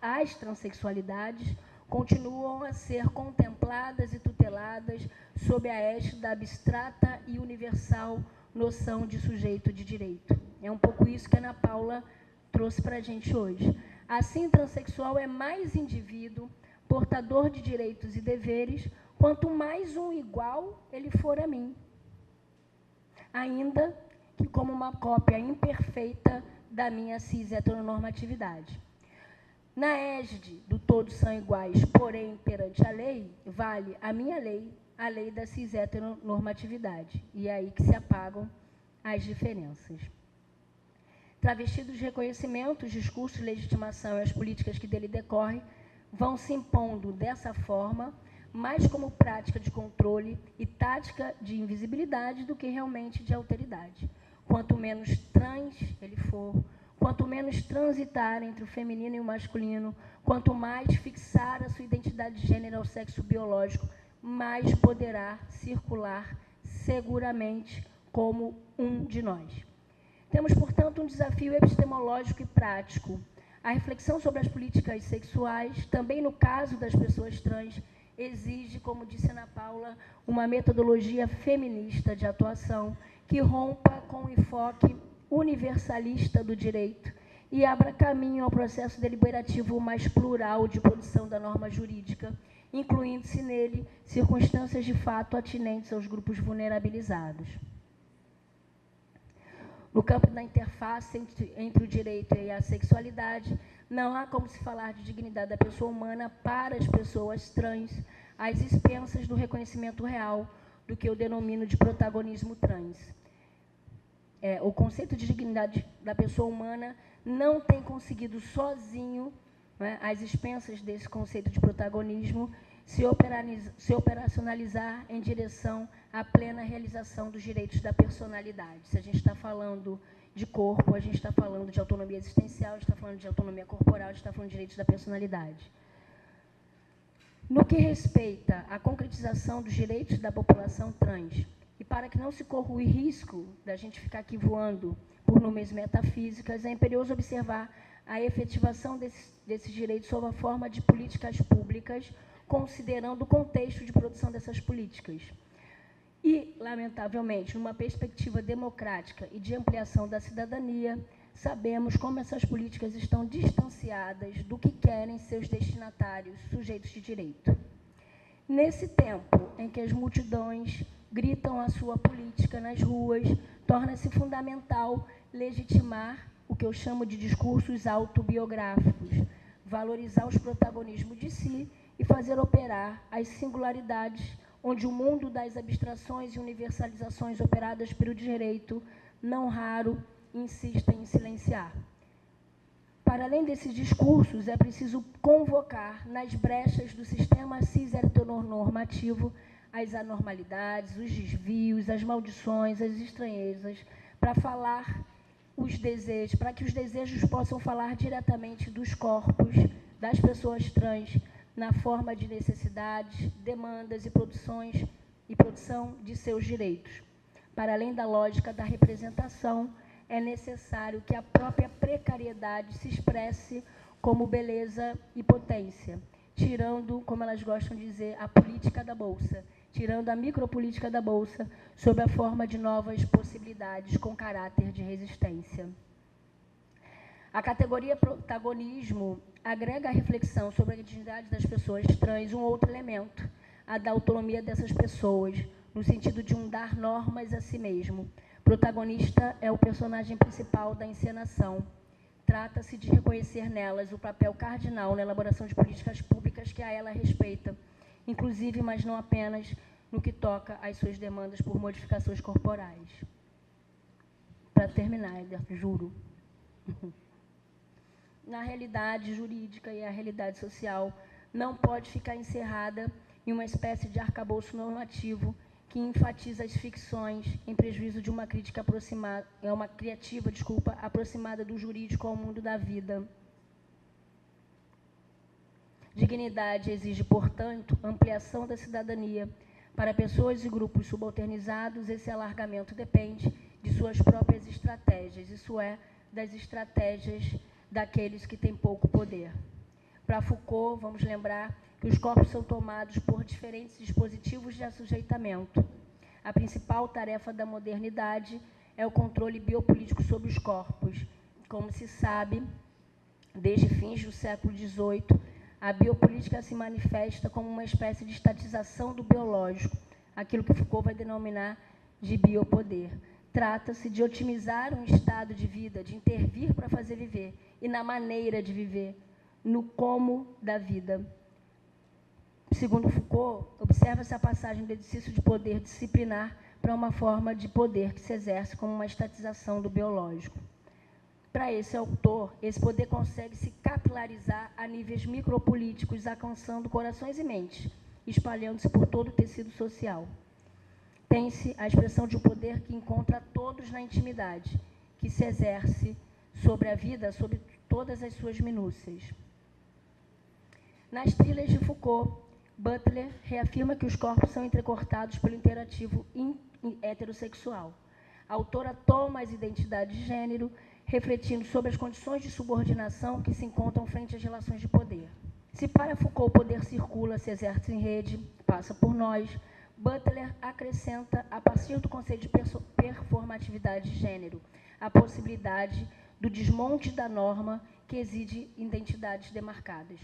as transexualidades continuam a ser contempladas e tuteladas sob a égide da abstrata e universal noção de sujeito de direito. É um pouco isso que a Ana Paula trouxe para a gente hoje. Assim, transexual é mais indivíduo, portador de direitos e deveres, quanto mais um igual ele for a mim, ainda que como uma cópia imperfeita da minha cis-heteronormatividade. Na égide do todos são iguais, porém, perante a lei, vale a minha lei, a lei da cis-heteronormatividade. E é aí que se apagam as diferenças. Travestidos de reconhecimento, os discursos de legitimação e as políticas que dele decorrem vão se impondo dessa forma, mais como prática de controle e tática de invisibilidade do que realmente de alteridade. Quanto menos trans ele for, quanto menos transitar entre o feminino e o masculino, quanto mais fixar a sua identidade de gênero ao sexo biológico, mais poderá circular seguramente como um de nós. Temos, portanto, um desafio epistemológico e prático. A reflexão sobre as políticas sexuais, também no caso das pessoas trans, exige, como disse Ana Paula, uma metodologia feminista de atuação que rompa com o enfoque universalista do direito e abra caminho ao processo deliberativo mais plural de produção da norma jurídica, incluindo-se nele circunstâncias de fato atinentes aos grupos vulnerabilizados. No campo da interface entre o direito e a sexualidade, não há como se falar de dignidade da pessoa humana para as pessoas trans, às expensas do reconhecimento real do que eu denomino de protagonismo trans. O conceito de dignidade da pessoa humana não tem conseguido sozinho, né, às expensas desse conceito de protagonismo, se operacionalizar em direção à plena realização dos direitos da personalidade. Se a gente está falando de corpo, a gente está falando de autonomia existencial, a gente está falando de autonomia corporal, a gente está falando de direitos da personalidade. No que respeita à concretização dos direitos da população trans, e para que não se corra o risco da gente ficar aqui voando por números metafísicas, é imperioso observar a efetivação desses direitos sob a forma de políticas públicas, considerando o contexto de produção dessas políticas. E, lamentavelmente, numa perspectiva democrática e de ampliação da cidadania, sabemos como essas políticas estão distanciadas do que querem seus destinatários, sujeitos de direito. Nesse tempo em que as multidões gritam a sua política nas ruas, torna-se fundamental legitimar o que eu chamo de discursos autobiográficos, valorizar os protagonismos de si e fazer operar as singularidades onde o mundo das abstrações e universalizações operadas pelo direito, não raro, insistem em silenciar. Para além desses discursos, é preciso convocar nas brechas do sistema cis-heteronormativo as anormalidades, os desvios, as maldições, as estranhezas, para falar os desejos, para que os desejos possam falar diretamente dos corpos das pessoas trans na forma de necessidades, demandas e produção de seus direitos. Para além da lógica da representação, é necessário que a própria precariedade se expresse como beleza e potência, tirando, como elas gostam de dizer, a política da Bolsa, tirando a micropolítica da Bolsa sob a forma de novas possibilidades com caráter de resistência. A categoria protagonismo agrega à reflexão sobre a identidade das pessoas trans um outro elemento, a da autonomia dessas pessoas, no sentido de dar normas a si mesmo. Protagonista é o personagem principal da encenação. Trata-se de reconhecer nelas o papel cardinal na elaboração de políticas públicas que a ela respeita, inclusive, mas não apenas, no que toca às suas demandas por modificações corporais. Para terminar, juro. Na realidade jurídica e a realidade social não pode ficar encerrada em uma espécie de arcabouço normativo que enfatiza as ficções em prejuízo de uma crítica aproximada, aproximada do jurídico ao mundo da vida. Dignidade exige, portanto, ampliação da cidadania. Para pessoas e grupos subalternizados, esse alargamento depende de suas próprias estratégias, isso é, das estratégias daqueles que têm pouco poder. Para Foucault, vamos lembrar que os corpos são tomados por diferentes dispositivos de assujeitamento. A principal tarefa da modernidade é o controle biopolítico sobre os corpos. Como se sabe, desde fins do século XVIII, a biopolítica se manifesta como uma espécie de estatização do biológico, aquilo que Foucault vai denominar de biopoder. Trata-se de otimizar um estado de vida, de intervir para fazer viver, e na maneira de viver, no como da vida. Segundo Foucault, observa-se a passagem do exercício de poder disciplinar para uma forma de poder que se exerce como uma estatização do biológico. Para esse autor, esse poder consegue se capilarizar a níveis micropolíticos, alcançando corações e mentes, espalhando-se por todo o tecido social. Tem-se a expressão de um poder que encontra todos na intimidade, que se exerce sobre a vida, sobre todas as suas minúcias. Nas trilhas de Foucault, Butler reafirma que os corpos são entrecortados pelo interativo heterossexual. A autora toma as identidades de gênero, refletindo sobre as condições de subordinação que se encontram frente às relações de poder. Se para Foucault o poder circula, se exerce em rede, passa por nós, Butler acrescenta, a partir do conceito de performatividade de gênero, a possibilidade do desmonte da norma que exige identidades demarcadas.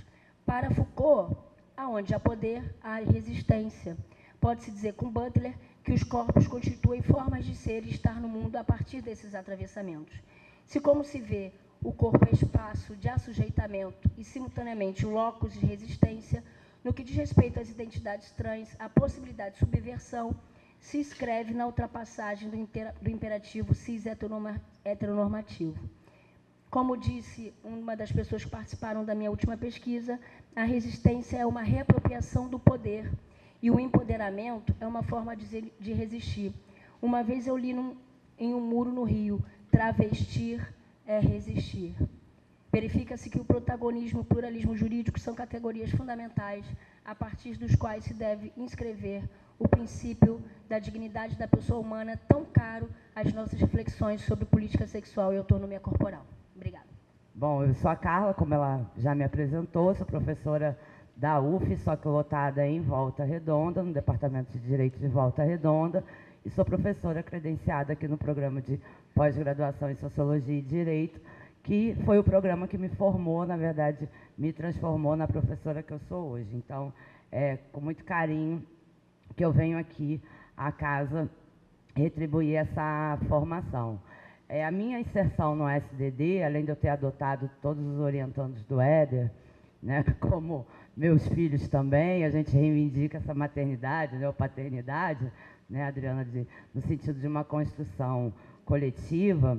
Para Foucault, aonde há poder, há resistência. Pode-se dizer com Butler que os corpos constituem formas de ser e estar no mundo a partir desses atravessamentos. Se, como se vê, o corpo é espaço de assujeitamento e, simultaneamente, locus de resistência, no que diz respeito às identidades trans, a possibilidade de subversão se escreve na ultrapassagem do imperativo cis-heteronormativo. Como disse uma das pessoas que participaram da minha última pesquisa, a resistência é uma reapropriação do poder e o empoderamento é uma forma de resistir. Uma vez eu li em um muro no Rio, travestir é resistir. Verifica-se que o protagonismo e o pluralismo jurídico são categorias fundamentais a partir dos quais se deve inscrever o princípio da dignidade da pessoa humana, tão caro às nossas reflexões sobre política sexual e autonomia corporal. Obrigada. Bom, eu sou a Carla, como ela já me apresentou, sou professora da UF, só que lotada em Volta Redonda, no Departamento de Direito de Volta Redonda, e sou professora credenciada aqui no programa de pós-graduação em Sociologia e Direito, que foi o programa que me formou, na verdade, me transformou na professora que eu sou hoje. Então, é com muito carinho que eu venho aqui à casa retribuir essa formação. A minha inserção no SDD, além de eu ter adotado todos os orientandos do Éder, né? Como meus filhos também, a gente reivindica essa maternidade, né? Ou paternidade, né, Adriana, no sentido de uma construção coletiva,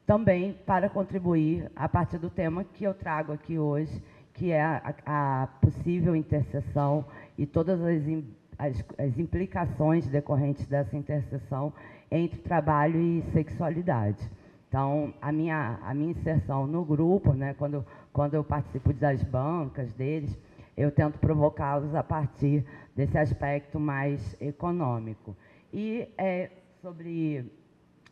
também para contribuir a partir do tema que eu trago aqui hoje, que é a possível interseção e todas as implicações decorrentes dessa interseção entre trabalho e sexualidade. Então, a minha inserção no grupo, né, quando eu participo das bancas deles, eu tento provocá-los a partir desse aspecto mais econômico. E é sobre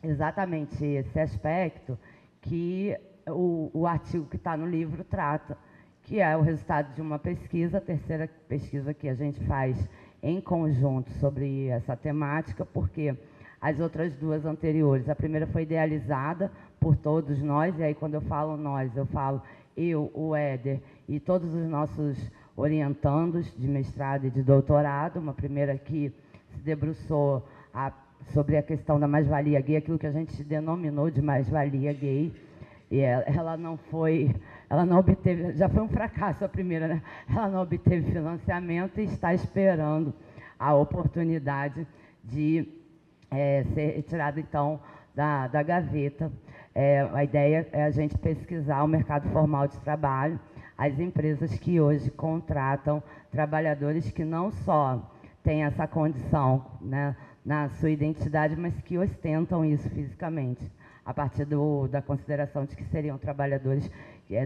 exatamente esse aspecto que o artigo que está no livro trata, que é o resultado de uma pesquisa, a terceira pesquisa que a gente faz em conjunto sobre essa temática, porque as outras duas anteriores, a primeira foi idealizada por todos nós, e aí quando eu falo nós, eu falo eu, o Éder e todos os nossos orientandos de mestrado e de doutorado, uma primeira que se debruçou sobre a questão da mais-valia gay, aquilo que a gente denominou de mais-valia gay, e ela não obteve, já foi um fracasso a primeira, né? Ela não obteve financiamento e está esperando a oportunidade de ser retirada, então, da gaveta. A ideia é a gente pesquisar o mercado formal de trabalho, as empresas que hoje contratam trabalhadores que não só têm essa condição, né, na sua identidade, mas que ostentam isso fisicamente, a partir da consideração de que seriam trabalhadores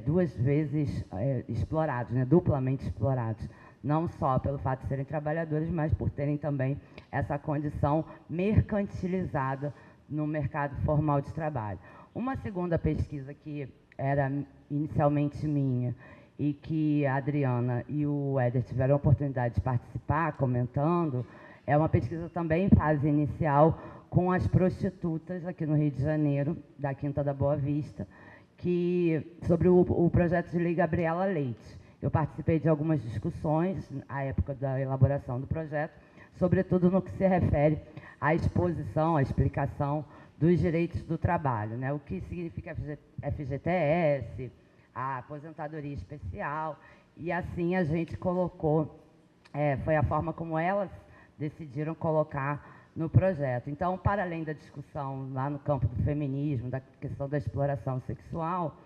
duas vezes explorados, né, duplamente explorados, não só pelo fato de serem trabalhadores, mas por terem também essa condição mercantilizada no mercado formal de trabalho. Uma segunda pesquisa que era inicialmente minha e que a Adriana e o Éder tiveram a oportunidade de participar, comentando, é uma pesquisa também em fase inicial com as prostitutas aqui no Rio de Janeiro, da Quinta da Boa Vista, sobre o projeto de lei Gabriela Leite. Eu participei de algumas discussões, à época da elaboração do projeto, sobretudo no que se refere à exposição, à explicação dos direitos do trabalho, né? O que significa FGTS, a aposentadoria especial, e assim a gente colocou, foi a forma como elas decidiram colocar no projeto. Então, para além da discussão lá no campo do feminismo, da questão da exploração sexual,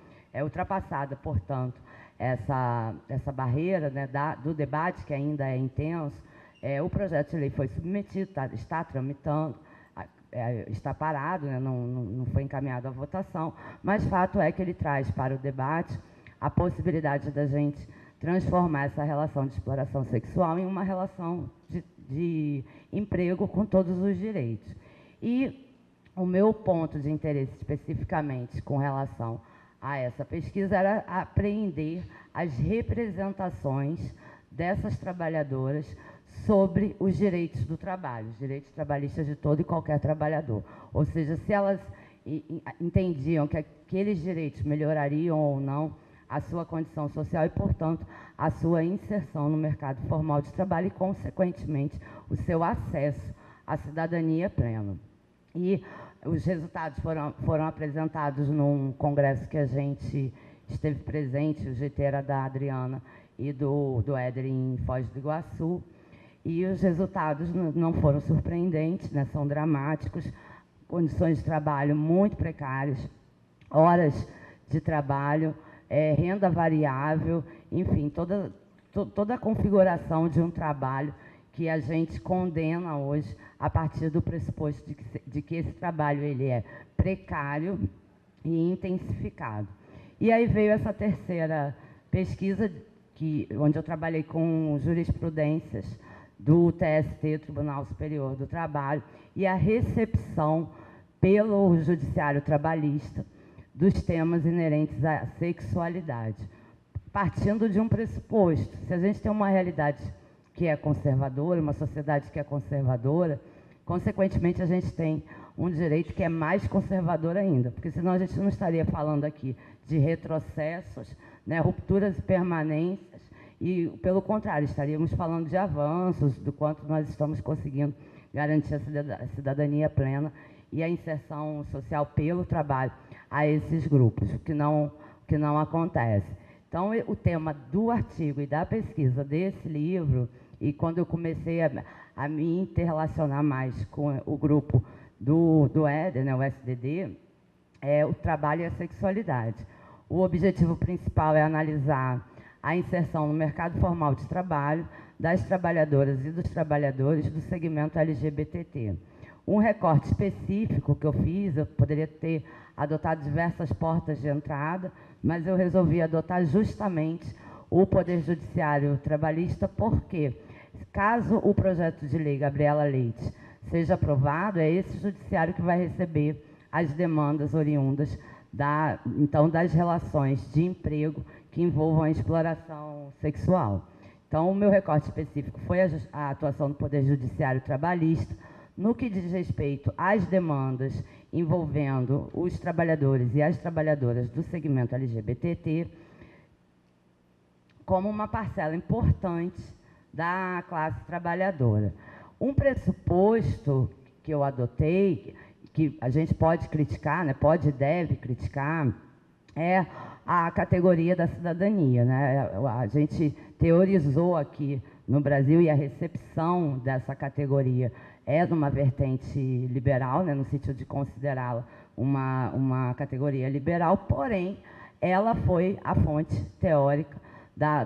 ultrapassada, portanto, essa barreira, né, do debate, que ainda é intenso, o projeto de lei foi submetido, está tramitando, está parado, né, não foi encaminhado à votação, mas fato é que ele traz para o debate a possibilidade da gente transformar essa relação de exploração sexual em uma relação de emprego com todos os direitos. E o meu ponto de interesse especificamente com relação a essa pesquisa era apreender as representações dessas trabalhadoras sobre os direitos do trabalho, os direitos trabalhistas de todo e qualquer trabalhador. Ou seja, se elas entendiam que aqueles direitos melhorariam ou não a sua condição social e, portanto, a sua inserção no mercado formal de trabalho e, consequentemente, o seu acesso à cidadania plena. E os resultados foram apresentados num congresso que a gente esteve presente, o GT era da Adriana e do Éder em Foz do Iguaçu, e os resultados não foram surpreendentes, né, são dramáticos, condições de trabalho muito precárias, horas de trabalho, renda variável, enfim, toda a configuração de um trabalho que a gente condena hoje a partir do pressuposto de que esse trabalho ele é precário e intensificado. E aí veio essa terceira pesquisa, onde eu trabalhei com jurisprudências do TST, Tribunal Superior do Trabalho, e a recepção pelo Judiciário Trabalhista dos temas inerentes à sexualidade, partindo de um pressuposto. Se a gente tem uma realidade que é conservadora, uma sociedade que é conservadora, consequentemente a gente tem um direito que é mais conservador ainda, porque senão a gente não estaria falando aqui de retrocessos, né, rupturas e permanências, e, pelo contrário, estaríamos falando de avanços, do quanto nós estamos conseguindo garantir a cidadania plena e a inserção social pelo trabalho a esses grupos, o que não acontece. Então, o tema do artigo e da pesquisa desse livro, e quando eu comecei a me interrelacionar mais com o grupo do Éder, né, o SDD, é o trabalho e a sexualidade. O objetivo principal é analisar a inserção no mercado formal de trabalho das trabalhadoras e dos trabalhadores do segmento LGBTT. Um recorte específico que eu fiz, eu poderia ter adotado diversas portas de entrada, mas eu resolvi adotar justamente o Poder Judiciário Trabalhista, porque, caso o projeto de lei Gabriela Leite seja aprovado, é esse judiciário que vai receber as demandas oriundas então, das relações de emprego que envolvam a exploração sexual. Então, o meu recorte específico foi a atuação do Poder Judiciário Trabalhista no que diz respeito às demandas envolvendo os trabalhadores e as trabalhadoras do segmento LGBTT, como uma parcela importante da classe trabalhadora. Um pressuposto que eu adotei, que a gente pode criticar, né, pode e deve criticar, é a categoria da cidadania, né? A gente teorizou aqui no Brasil, e a recepção dessa categoria é de uma vertente liberal, né, no sentido de considerá-la uma categoria liberal, porém, ela foi a fonte teórica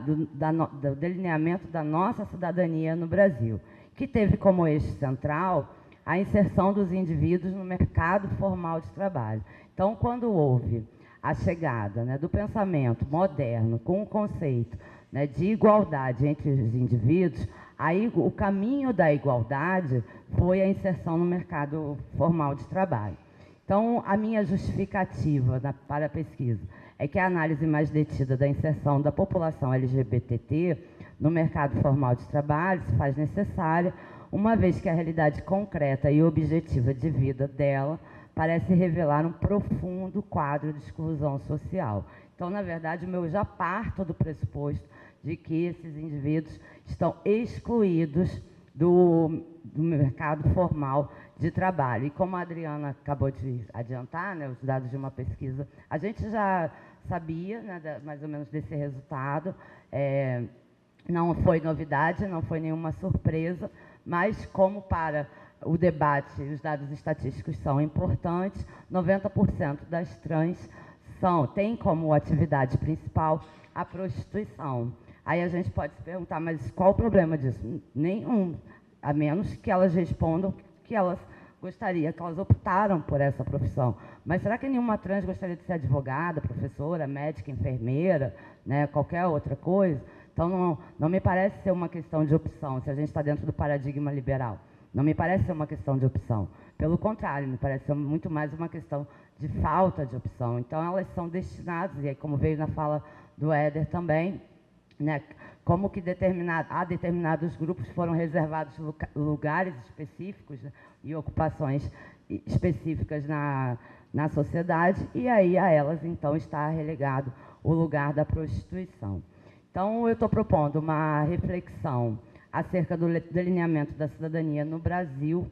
do delineamento da nossa cidadania no Brasil, que teve como eixo central a inserção dos indivíduos no mercado formal de trabalho. Então, quando houve a chegada, né, do pensamento moderno com o conceito, né, de igualdade entre os indivíduos, aí o caminho da igualdade foi a inserção no mercado formal de trabalho. Então, a minha justificativa para a pesquisa é que a análise mais detida da inserção da população LGBTT no mercado formal de trabalho se faz necessária, uma vez que a realidade concreta e objetiva de vida dela parece revelar um profundo quadro de exclusão social. Então, na verdade, eu já parto do pressuposto de que esses indivíduos estão excluídos do mercado formal de trabalho. E como a Adriana acabou de adiantar, né, os dados de uma pesquisa, a gente já sabia, né, mais ou menos desse resultado, não foi novidade, não foi nenhuma surpresa, mas como para o debate, os dados estatísticos são importantes, 90% das trans têm como atividade principal a prostituição. Aí a gente pode se perguntar, mas qual o problema disso? Nenhum, a menos que elas respondam que elas gostariam, que elas optaram por essa profissão. Mas será que nenhuma trans gostaria de ser advogada, professora, médica, enfermeira, né, qualquer outra coisa? Então, não me parece ser uma questão de opção, se a gente está dentro do paradigma liberal. Não me parece ser uma questão de opção. Pelo contrário, me parece ser muito mais uma questão de falta de opção. Então, elas são destinadas, e aí, como veio na fala do Éder também, né, como que determinados grupos foram reservados lugares específicos, né, e ocupações específicas na sociedade, e aí a elas, então, está relegado o lugar da prostituição. Então, eu estou propondo uma reflexão acerca do delineamento da cidadania no Brasil,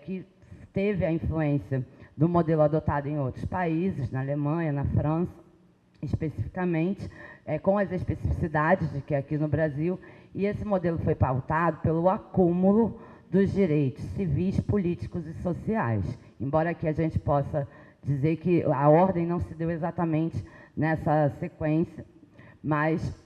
que teve a influência do modelo adotado em outros países, na Alemanha, na França, especificamente, com as especificidades de que aqui no Brasil, e esse modelo foi pautado pelo acúmulo dos direitos civis, políticos e sociais. Embora aqui a gente possa dizer que a ordem não se deu exatamente nessa sequência, mas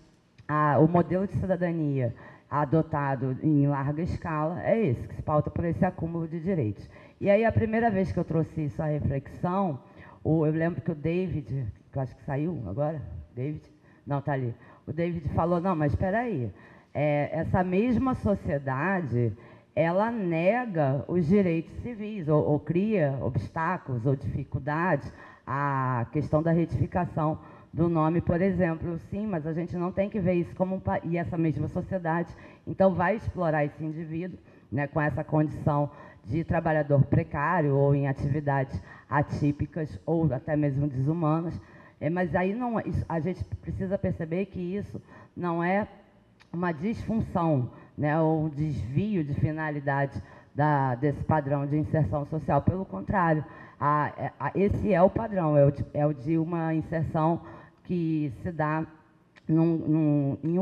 o modelo de cidadania adotado em larga escala é esse, que se pauta por esse acúmulo de direitos. E aí, a primeira vez que eu trouxe isso à reflexão, eu lembro que o David, que eu acho que saiu agora, David? Não, está ali. O David falou, não, mas espera aí, essa mesma sociedade, ela nega os direitos civis, ou cria obstáculos ou dificuldades à questão da retificação do nome, por exemplo. Sim, mas a gente não tem que ver isso como e essa mesma sociedade, então, vai explorar esse indivíduo, né, com essa condição de trabalhador precário ou em atividades atípicas ou até mesmo desumanas. Mas aí a gente precisa perceber que isso não é uma disfunção, né, ou um desvio de finalidade desse padrão de inserção social. Pelo contrário, esse é o padrão, é o de uma inserção que se dá em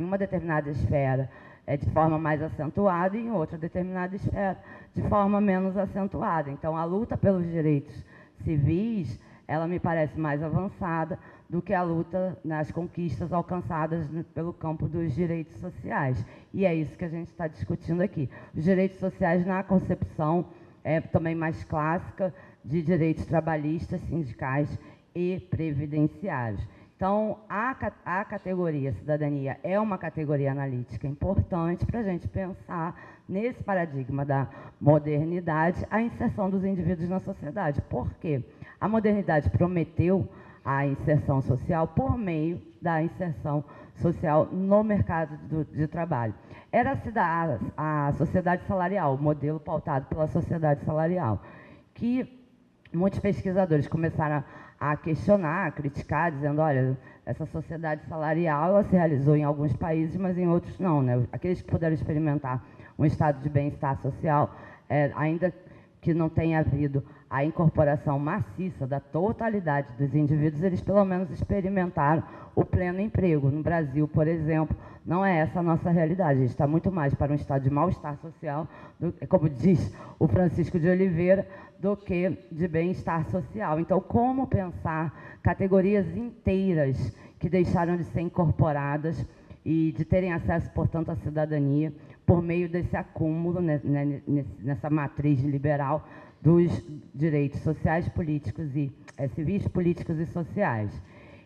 uma determinada esfera de forma mais acentuada e em outra determinada esfera de forma menos acentuada. Então, a luta pelos direitos civis, ela me parece mais avançada do que a luta nas conquistas alcançadas pelo campo dos direitos sociais. E é isso que a gente está discutindo aqui. Os direitos sociais na concepção também mais clássica de direitos trabalhistas, sindicais e previdenciários. Então, a categoria cidadania é uma categoria analítica importante para a gente pensar, nesse paradigma da modernidade, a inserção dos indivíduos na sociedade. Por quê? A modernidade prometeu a inserção social por meio da inserção social no mercado de trabalho. Era a sociedade salarial, o modelo pautado pela sociedade salarial, que muitos pesquisadores começaram a questionar, a criticar, dizendo, olha, essa sociedade salarial ela se realizou em alguns países, mas em outros não, né? Aqueles que puderam experimentar um estado de bem-estar social, ainda que não tenha havido a incorporação maciça da totalidade dos indivíduos, eles pelo menos experimentaram o pleno emprego. No Brasil, por exemplo, não é essa a nossa realidade. A gente está muito mais para um estado de mal-estar social, como diz o Francisco de Oliveira, do que de bem-estar social. Então, como pensar categorias inteiras que deixaram de ser incorporadas e de terem acesso, portanto, à cidadania por meio desse acúmulo, nessa matriz liberal dos direitos sociais, políticos e civis, políticos e sociais.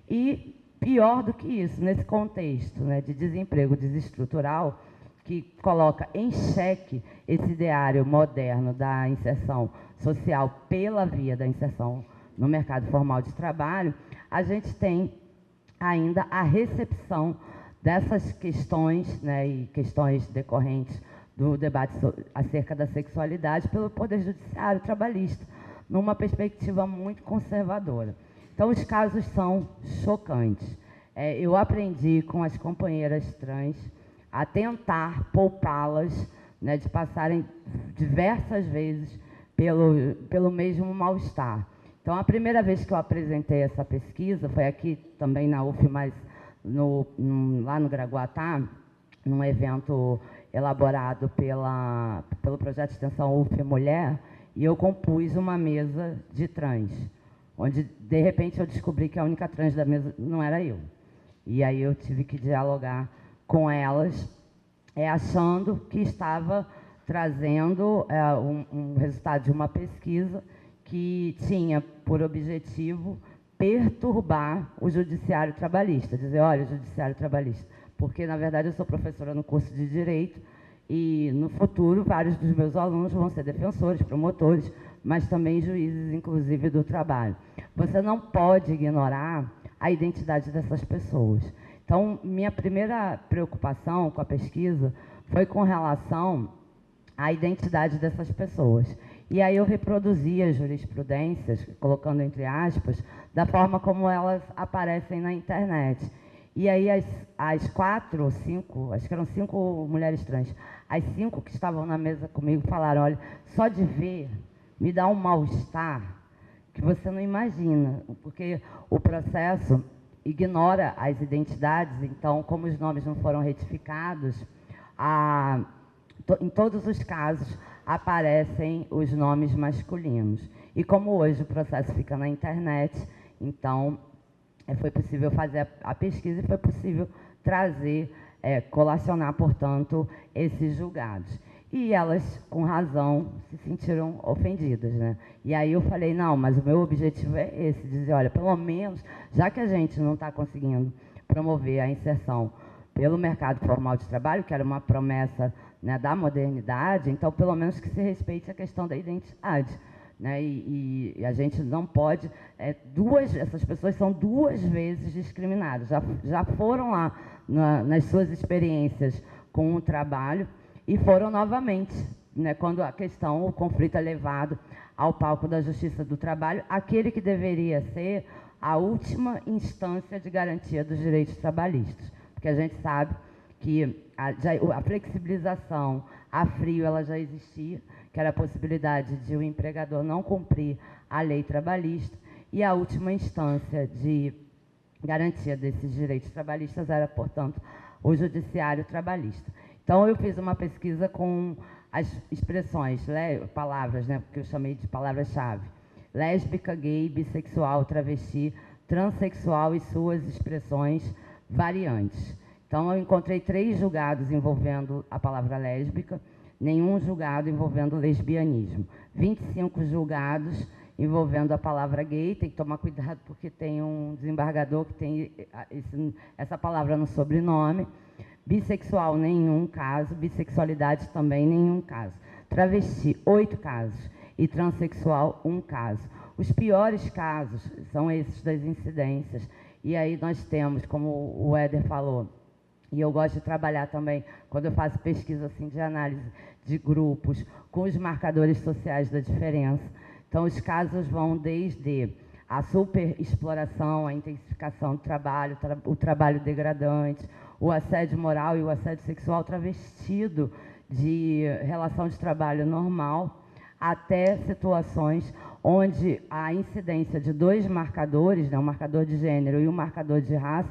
E, pior do que isso, nesse contexto de desemprego desestrutural, que coloca em xeque esse ideário moderno da inserção social pela via da inserção no mercado formal de trabalho, a gente tem ainda a recepção dessas questões, e questões decorrentes do debate acerca da sexualidade pelo Poder Judiciário trabalhista, numa perspectiva muito conservadora. Então, os casos são chocantes. Eu aprendi com as companheiras trans a tentar poupá-las de passarem diversas vezes pelo mesmo mal-estar. Então, a primeira vez que eu apresentei essa pesquisa foi aqui também na UF, mas lá no Gragoatá, num evento elaborado pelo projeto de extensão UF Mulher, e eu compus uma mesa de trans, onde, de repente, eu descobri que a única trans da mesa não era eu. E aí eu tive que dialogar com elas, achando que estava trazendo um resultado de uma pesquisa que tinha por objetivo perturbar o judiciário trabalhista, dizer, olha, o judiciário trabalhista, porque, na verdade, eu sou professora no curso de Direito e, no futuro, vários dos meus alunos vão ser defensores, promotores, mas também juízes, inclusive, do trabalho. Você não pode ignorar a identidade dessas pessoas. Então, minha primeira preocupação com a pesquisa foi com relação à identidade dessas pessoas. E aí eu reproduzi as jurisprudências, colocando entre aspas, da forma como elas aparecem na internet. E aí as 4 ou 5, acho que eram 5 mulheres trans, as 5 que estavam na mesa comigo falaram, olha, só de ver me dá um mal-estar que você não imagina, porque o processo ignora as identidades, então, como os nomes não foram retificados, em todos os casos aparecem os nomes masculinos. E como hoje o processo fica na internet, então foi possível fazer a pesquisa e foi possível trazer, colacionar, portanto, esses julgados. E elas, com razão, se sentiram ofendidas, E aí eu falei, não, mas o meu objetivo é esse, dizer, olha, pelo menos, já que a gente não está conseguindo promover a inserção pelo mercado formal de trabalho, que era uma promessa da modernidade, então, pelo menos que se respeite a questão da identidade. E a gente não pode... essas pessoas são 2 vezes discriminadas, já foram lá nas suas experiências com o trabalho e foram novamente, quando o conflito é levado ao palco da Justiça do Trabalho, aquele que deveria ser a última instância de garantia dos direitos trabalhistas. Porque a gente sabe que a flexibilização a frio ela já existia, que era a possibilidade de o empregador não cumprir a lei trabalhista, e a última instância de garantia desses direitos trabalhistas era, portanto, o judiciário trabalhista. Então, eu fiz uma pesquisa com as expressões, palavras, né, que eu chamei de palavras-chave: lésbica, gay, bissexual, travesti, transexual e suas expressões variantes. Então, eu encontrei 3 julgados envolvendo a palavra lésbica, nenhum julgado envolvendo lesbianismo. 25 julgados envolvendo a palavra gay. Tem que tomar cuidado porque tem um desembargador que tem essa palavra no sobrenome. Bissexual, nenhum caso. Bissexualidade também, nenhum caso. Travesti, 8 casos. E transexual, 1 caso. Os piores casos são esses das incidências. E aí nós temos, como o Éder falou, e eu gosto de trabalhar também, quando eu faço pesquisa assim, de análise de grupos, com os marcadores sociais da diferença. Então, os casos vão desde a superexploração, a intensificação do trabalho, o trabalho degradante, o assédio moral e o assédio sexual travestido de relação de trabalho normal, até situações onde a incidência de 2 marcadores, né, o marcador de gênero e o marcador de raça,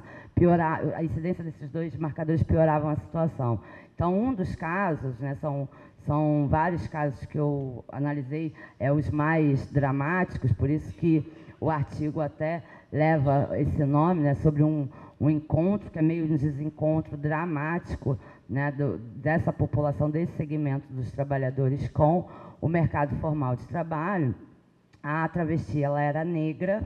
a incidência desses 2 marcadores pioravam a situação. Então, um dos casos, né, são vários casos que eu analisei, os mais dramáticos, por isso que o artigo até leva esse nome, né, sobre um encontro, que é meio um desencontro dramático, né, dessa população, desse segmento dos trabalhadores com o mercado formal de trabalho. A travesti, ela era negra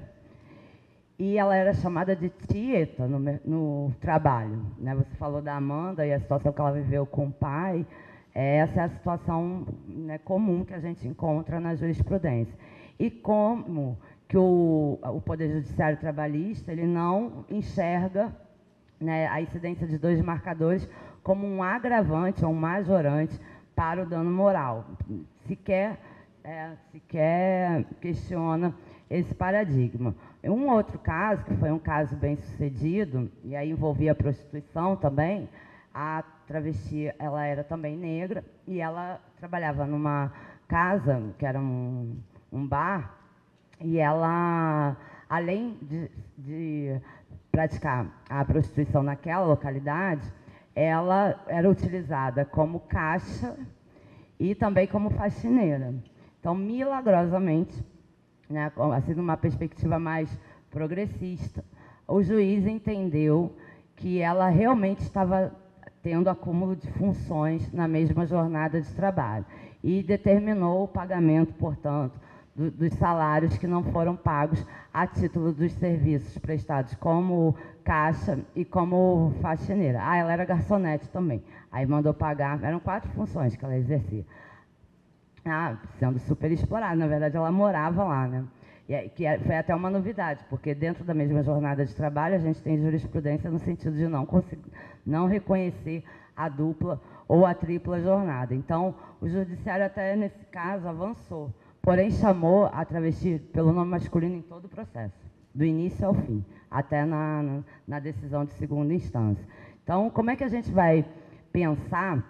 e ela era chamada de tieta no trabalho, né? Você falou da Amanda e a situação que ela viveu com o pai. Essa é a situação, né, comum que a gente encontra na jurisprudência. E como que o Poder Judiciário Trabalhista ele não enxerga, né, a incidência de 2 marcadores como um agravante ou um majorante para o dano moral. Sequer questiona esse paradigma. Um outro caso, que foi um caso bem sucedido, e aí envolvia a prostituição também, a travesti, ela era também negra, e ela trabalhava numa casa, que era um bar, e ela, além de praticar a prostituição naquela localidade, ela era utilizada como caixa e também como faxineira. Então, milagrosamente, né, assim, numa perspectiva mais progressista, o juiz entendeu que ela realmente estava tendo acúmulo de funções na mesma jornada de trabalho e determinou o pagamento, portanto, dos salários que não foram pagos a título dos serviços prestados como caixa e como faxineira. Ela era garçonete também. Aí mandou pagar, eram 4 funções que ela exercia. Sendo super explorada, na verdade ela morava lá, né? Foi até uma novidade, porque dentro da mesma jornada de trabalho a gente tem jurisprudência no sentido de não reconhecer a dupla ou a tripla jornada. Então, o judiciário até nesse caso avançou, porém chamou a travesti pelo nome masculino em todo o processo, do início ao fim, até na decisão de segunda instância. Então, como é que a gente vai pensar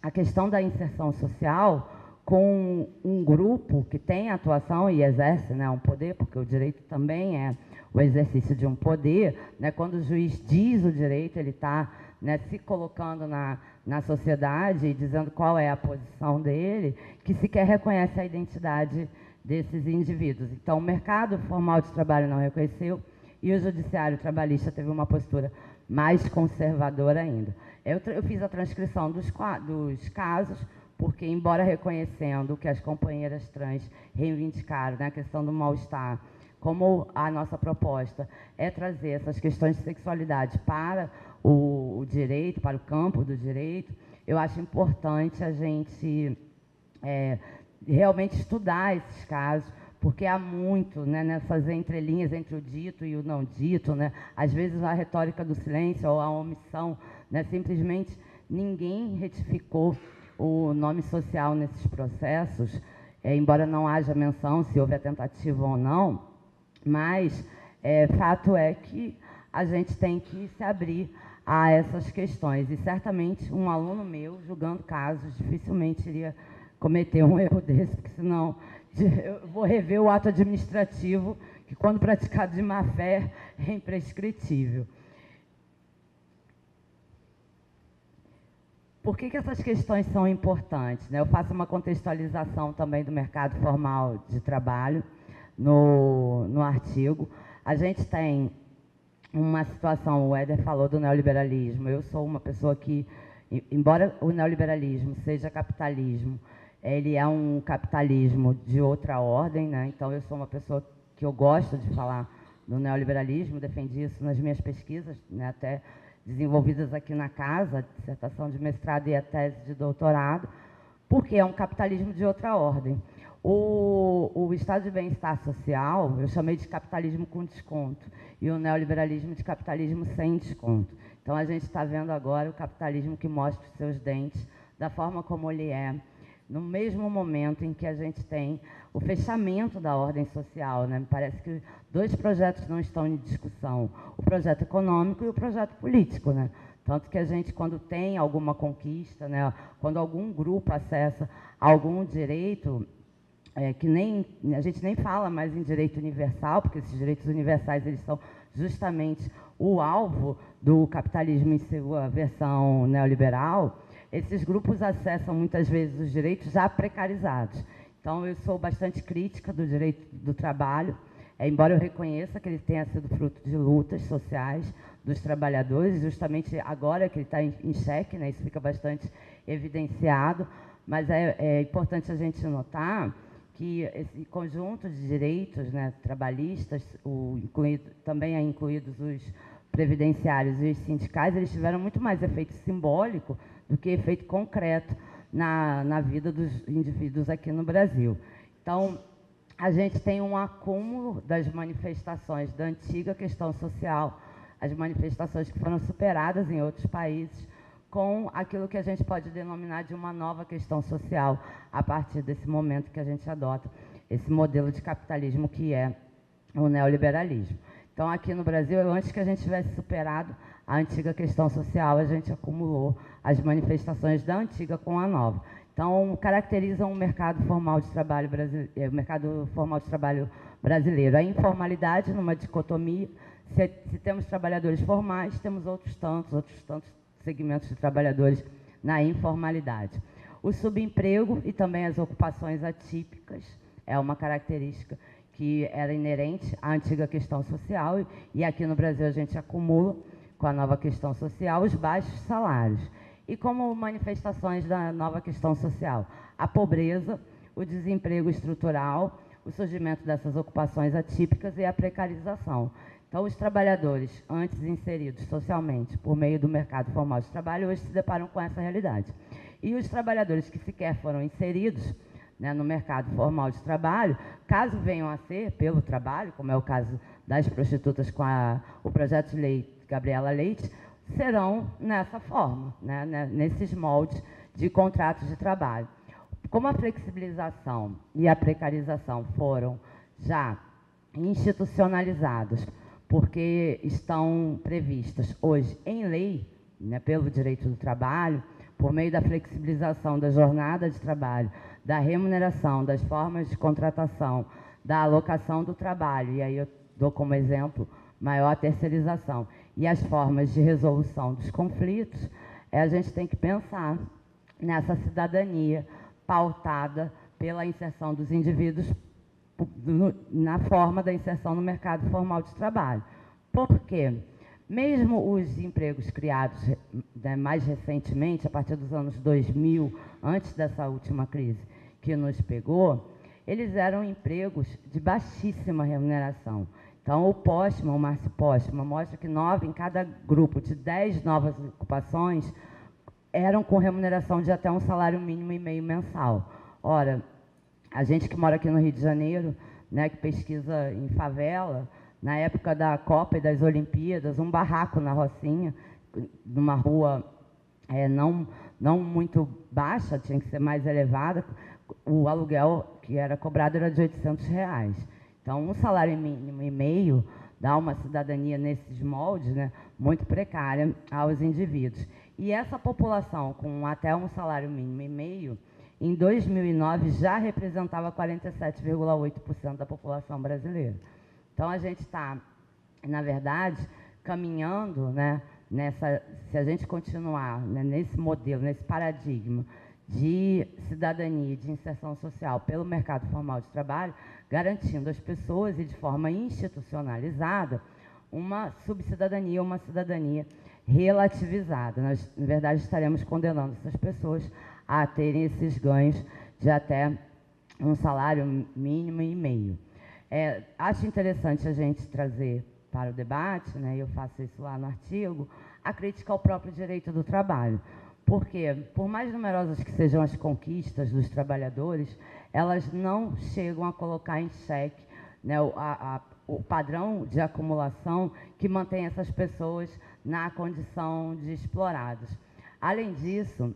a questão da inserção social com um grupo que tem atuação e exerce, né, um poder, porque o direito também é o exercício de um poder, né? Quando o juiz diz o direito, ele está, né, se colocando na sociedade e dizendo qual é a posição dele, que sequer reconhece a identidade desses indivíduos. Então, o mercado formal de trabalho não reconheceu e o judiciário trabalhista teve uma postura mais conservadora ainda. Eu fiz a transcrição dos casos, porque, embora reconhecendo o que as companheiras trans reivindicaram, né, a questão do mal-estar, como a nossa proposta é trazer essas questões de sexualidade para o direito, para o campo do direito, eu acho importante a gente realmente estudar esses casos, porque há muito, né, nessas entrelinhas entre o dito e o não dito, né, às vezes a retórica do silêncio ou a omissão, né, simplesmente ninguém retificou o nome social nesses processos, embora não haja menção se houve a tentativa ou não, mas fato é que a gente tem que se abrir a essas questões. E certamente um aluno meu, julgando casos, dificilmente iria cometer um erro desse, porque senão eu vou rever o ato administrativo, que quando praticado de má fé é imprescritível. Por que essas questões são importantes, né? Eu faço uma contextualização também do mercado formal de trabalho no artigo. A gente tem uma situação, o Éder falou do neoliberalismo. Eu sou uma pessoa que, embora o neoliberalismo seja capitalismo, ele é um capitalismo de outra ordem, né? Então, eu sou uma pessoa que eu gosto de falar do neoliberalismo, defendi isso nas minhas pesquisas, né? Até desenvolvidas aqui na casa, a dissertação de mestrado e a tese de doutorado, porque é um capitalismo de outra ordem. O estado de bem-estar social, eu chamei de capitalismo com desconto, e o neoliberalismo de capitalismo sem desconto. Então, a gente está vendo agora o capitalismo que mostra os seus dentes, da forma como ele é, no mesmo momento em que a gente tem o fechamento da ordem social, né? Me parece que dois projetos não estão em discussão, o projeto econômico e o projeto político, né? Tanto que a gente, quando tem alguma conquista, né? Quando algum grupo acessa algum direito, que a gente nem fala mais em direito universal, porque esses direitos universais eles são justamente o alvo do capitalismo em sua versão neoliberal. Esses grupos acessam muitas vezes os direitos já precarizados. Então, eu sou bastante crítica do direito do trabalho, embora eu reconheça que ele tenha sido fruto de lutas sociais dos trabalhadores, justamente agora que ele está em xeque, né, isso fica bastante evidenciado, mas é importante a gente notar que esse conjunto de direitos, né, trabalhistas, também incluídos os previdenciários e os sindicais, eles tiveram muito mais efeito simbólico do que efeito concreto na vida dos indivíduos aqui no Brasil. Então, a gente tem um acúmulo das manifestações da antiga questão social, as manifestações que foram superadas em outros países, com aquilo que a gente pode denominar de uma nova questão social, a partir desse momento que a gente adota esse modelo de capitalismo que é o neoliberalismo. Então, aqui no Brasil, antes que a gente tivesse superado a antiga questão social, a gente acumulou as manifestações da antiga com a nova. Então, caracterizam o mercado formal de trabalho brasileiro. A informalidade, numa dicotomia, se temos trabalhadores formais, temos outros tantos segmentos de trabalhadores na informalidade. O subemprego e também as ocupações atípicas é uma característica que era inerente à antiga questão social, e aqui no Brasil a gente acumula, com a nova questão social, os baixos salários. E como manifestações da nova questão social, a pobreza, o desemprego estrutural, o surgimento dessas ocupações atípicas e a precarização. Então, os trabalhadores, antes inseridos socialmente por meio do mercado formal de trabalho, hoje se deparam com essa realidade. E os trabalhadores que sequer foram inseridos, né, no mercado formal de trabalho, caso venham a ser pelo trabalho, como é o caso das prostitutas com o projeto de lei Gabriela Leite, serão nessa forma, né, nesses moldes de contratos de trabalho. Como a flexibilização e a precarização foram já institucionalizados, porque estão previstas hoje em lei, né, pelo direito do trabalho, por meio da flexibilização da jornada de trabalho, da remuneração, das formas de contratação, da alocação do trabalho, e aí eu dou como exemplo maior terceirização, e as formas de resolução dos conflitos, a gente tem que pensar nessa cidadania pautada pela inserção dos indivíduos na forma da inserção no mercado formal de trabalho. Por quê? Mesmo os empregos criados, né, mais recentemente, a partir dos anos 2000, antes dessa última crise que nos pegou, eles eram empregos de baixíssima remuneração. Então, o Márcio Postman, mostra que 9 em cada grupo de 10 novas ocupações eram com remuneração de até um salário mínimo e meio mensal. Ora, a gente que mora aqui no Rio de Janeiro, né, que pesquisa em favela, na época da Copa e das Olimpíadas, um barraco na Rocinha, numa rua não muito baixa, tinha que ser mais elevada, o aluguel que era cobrado era de R$800. Então, um salário mínimo e meio dá uma cidadania nesses moldes, né, muito precária aos indivíduos. E essa população com até um salário mínimo e meio, em 2009, já representava 47,8% da população brasileira. Então, a gente está na verdade, caminhando, né, se a gente continuar, né, nesse modelo, nesse paradigma de cidadania e de inserção social pelo mercado formal de trabalho, garantindo às pessoas e de forma institucionalizada uma subcidadania, uma cidadania relativizada. Nós, na verdade, estaremos condenando essas pessoas a terem esses ganhos de até um salário mínimo e meio. Acho interessante a gente trazer para o debate, né, eu faço isso lá no artigo, a crítica ao próprio direito do trabalho. Porque, por mais numerosas que sejam as conquistas dos trabalhadores, elas não chegam a colocar em xeque, né, o padrão de acumulação que mantém essas pessoas na condição de explorados. Além disso,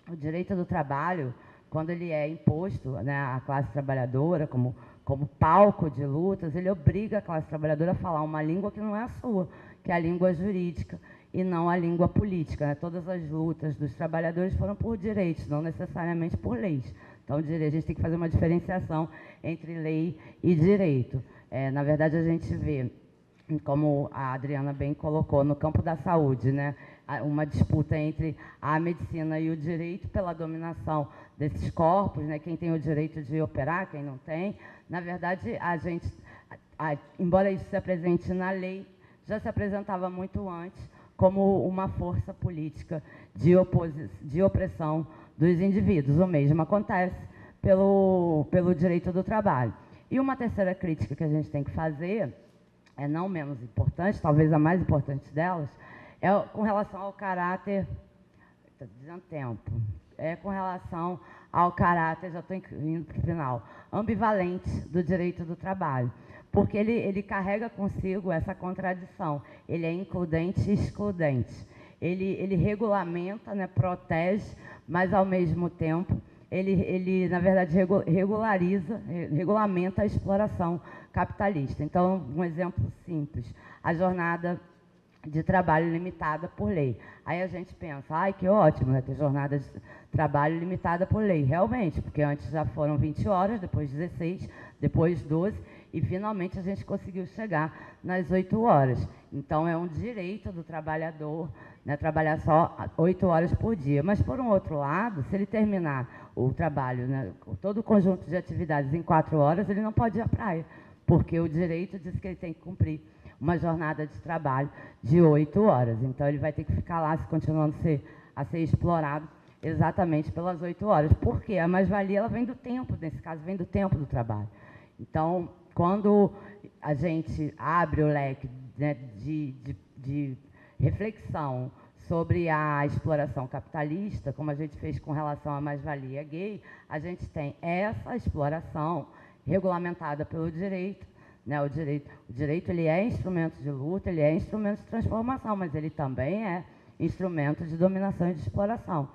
o direito do trabalho, quando ele é imposto, né, à classe trabalhadora como palco de lutas, ele obriga a classe trabalhadora a falar uma língua que não é a sua, que é a língua jurídica e não a língua política, né? Todas as lutas dos trabalhadores foram por direitos, não necessariamente por leis. Então, a gente tem que fazer uma diferenciação entre lei e direito. Na verdade, a gente vê, como a Adriana bem colocou, no campo da saúde, né, uma disputa entre a medicina e o direito pela dominação desses corpos, né, quem tem o direito de operar, quem não tem. Na verdade, embora isso se apresente na lei, já se apresentava muito antes como uma força política de opressão dos indivíduos. O mesmo acontece pelo direito do trabalho. E uma terceira crítica que a gente tem que fazer, não menos importante, talvez a mais importante delas, é com relação ao caráter... Estou dizendo tempo. Com relação ao caráter, já estou indo para o final, ambivalente do direito do trabalho. Porque ele carrega consigo essa contradição. Ele é includente e excludente. Ele regulamenta, né, protege, mas, ao mesmo tempo, ele na verdade, regulamenta a exploração capitalista. Então, um exemplo simples, a jornada de trabalho limitada por lei. Aí a gente pensa, ai, que ótimo, né, ter jornada de trabalho limitada por lei. Realmente, porque antes já foram 20 horas, depois 16, depois 12, e finalmente a gente conseguiu chegar nas 8 horas. Então, é um direito do trabalhador, né, trabalhar só 8 horas por dia. Mas, por um outro lado, se ele terminar o trabalho, né, todo o conjunto de atividades em 4 horas, ele não pode ir à praia, porque o direito diz que ele tem que cumprir uma jornada de trabalho de 8 horas. Então, ele vai ter que ficar lá, se continuando a ser explorado exatamente pelas 8 horas. Por quê? A mais-valia ela vem do tempo, nesse caso, vem do tempo do trabalho. Então, quando a gente abre o leque, né, de reflexão sobre a exploração capitalista, como a gente fez com relação à mais-valia gay, a gente tem essa exploração regulamentada pelo direito, né? O direito ele é instrumento de luta, ele é instrumento de transformação, mas ele também é instrumento de dominação e de exploração.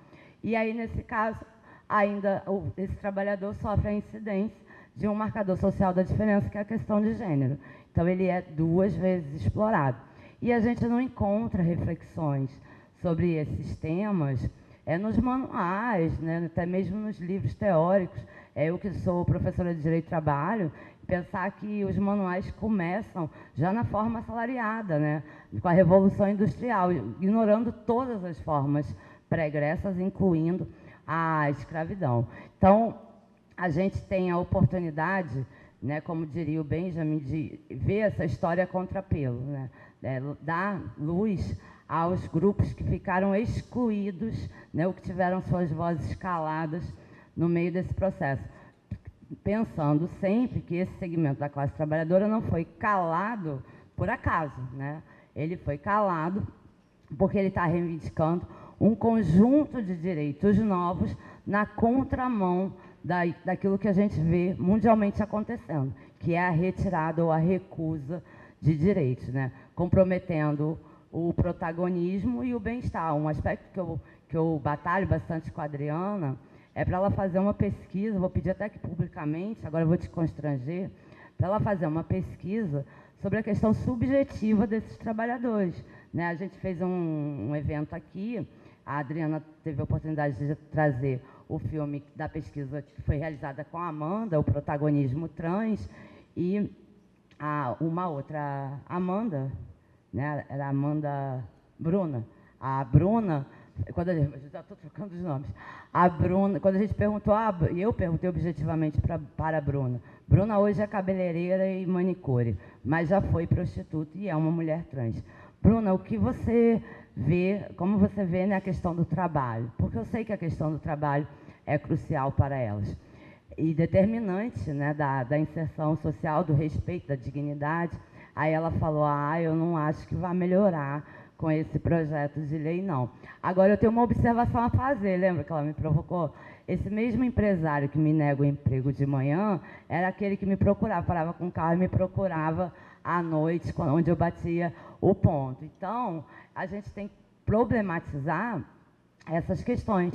E aí, nesse caso, ainda esse trabalhador sofre a incidência de um marcador social da diferença, que é a questão de gênero. Então, ele é 2 vezes explorado. E a gente não encontra reflexões sobre esses temas nos manuais, né, até mesmo nos livros teóricos. Eu, que sou professora de Direito do Trabalho, pensar que os manuais começam já na forma assalariada, né, com a Revolução Industrial, ignorando todas as formas pregressas, incluindo a escravidão. Então, a gente tem a oportunidade, né, como diria o Benjamin, de ver essa história a contrapelo, né, dar luz aos grupos que ficaram excluídos, né, ou que tiveram suas vozes caladas no meio desse processo. Pensando sempre que esse segmento da classe trabalhadora não foi calado por acaso, né? Ele foi calado porque ele está reivindicando um conjunto de direitos novos na contramão daquilo que a gente vê mundialmente acontecendo, que é a retirada ou a recusa de direitos, né? Comprometendo o protagonismo e o bem-estar. Um aspecto que eu batalho bastante com a Adriana é para ela fazer uma pesquisa, vou pedir até que publicamente, agora eu vou te constranger, para ela fazer uma pesquisa sobre a questão subjetiva desses trabalhadores, né? A gente fez um evento aqui, a Adriana teve a oportunidade de trazer o filme da pesquisa que foi realizada com a Amanda, o protagonismo trans, e uma outra, Amanda, né? Era a Amanda Bruna. A Bruna, quando a gente, já estou trocando os nomes, a Bruna, quando a gente perguntou, e eu perguntei objetivamente para a Bruna. Bruna hoje é cabeleireira e manicure, mas já foi prostituta e é uma mulher trans. Bruna, o que você vê, como você vê na questão do trabalho? Porque eu sei que a questão do trabalho é crucial para elas e determinante, né, da inserção social, do respeito, da dignidade. Aí ela falou, eu não acho que vai melhorar com esse projeto de lei, não. Agora, eu tenho uma observação a fazer, lembra que ela me provocou? Esse mesmo empresário que me nega o emprego de manhã era aquele que me procurava, parava com o carro e me procurava à noite, onde eu batia o ponto. Então, a gente tem que problematizar essas questões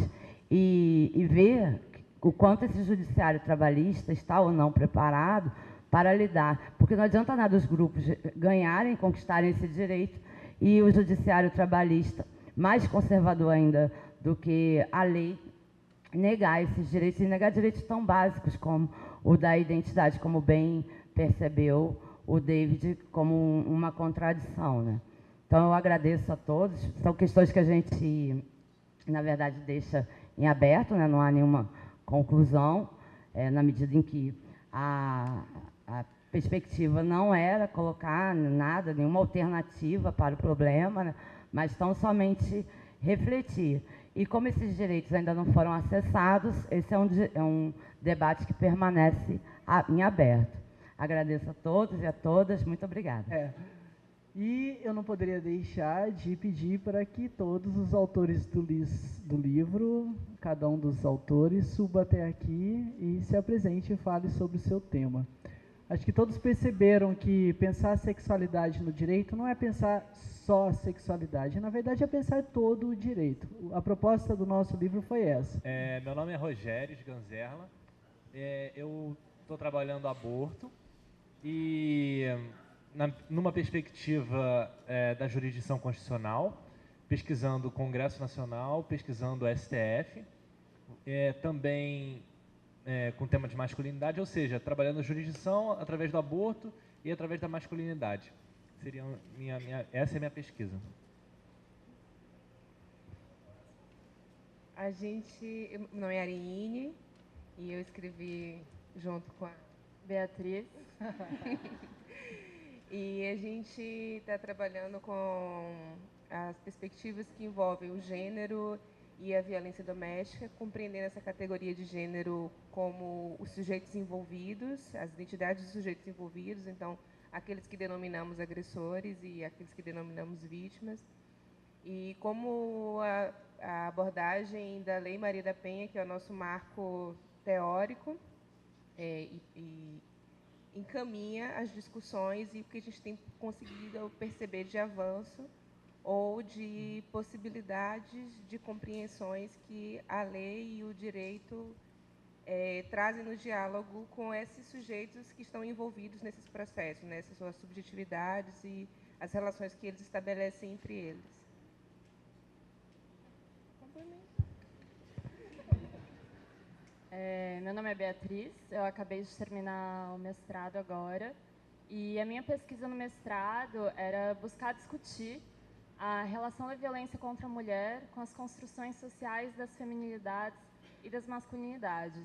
e ver o quanto esse judiciário trabalhista está ou não preparado para lidar. Porque não adianta nada os grupos ganharem, conquistarem esse direito e o judiciário trabalhista, mais conservador ainda do que a lei, negar esses direitos e negar direitos tão básicos como o da identidade, como bem percebeu o David, como uma contradição, né? Então, eu agradeço a todos. São questões que a gente, na verdade, deixa em aberto, né? Não há nenhuma conclusão, na medida em que a perspectiva não era colocar nada, nenhuma alternativa para o problema, né? Mas tão somente refletir. E como esses direitos ainda não foram acessados, esse é um debate que permanece em aberto. Agradeço a todos e a todas, muito obrigada. E eu não poderia deixar de pedir para que todos os autores do livro, cada um dos autores, suba até aqui e se apresente e fale sobre o seu tema. Acho que todos perceberam que pensar a sexualidade no direito não é pensar só a sexualidade, na verdade é pensar todo o direito. A proposta do nosso livro foi essa. Meu nome é Rogério Sganzerla, eu estou trabalhando aborto e numa perspectiva da jurisdição constitucional, pesquisando o Congresso Nacional, pesquisando o STF, também com o tema de masculinidade, ou seja, trabalhando a jurisdição através do aborto e através da masculinidade. Essa é a minha pesquisa. Meu nome é Ariine e eu escrevi junto com a Beatriz. E a gente está trabalhando com as perspectivas que envolvem o gênero e a violência doméstica, compreendendo essa categoria de gênero como os sujeitos envolvidos, as identidades dos sujeitos envolvidos, então aqueles que denominamos agressores e aqueles que denominamos vítimas. E como a abordagem da Lei Maria da Penha, que é o nosso marco teórico, e encaminha as discussões e o que a gente tem conseguido perceber de avanço ou de possibilidades de compreensões que a lei e o direito trazem no diálogo com esses sujeitos que estão envolvidos nesses processos, nessas suas subjetividades e as relações que eles estabelecem entre eles. Meu nome é Beatriz, eu acabei de terminar o mestrado agora e a minha pesquisa no mestrado era buscar discutir a relação da violência contra a mulher com as construções sociais das feminilidades e das masculinidades.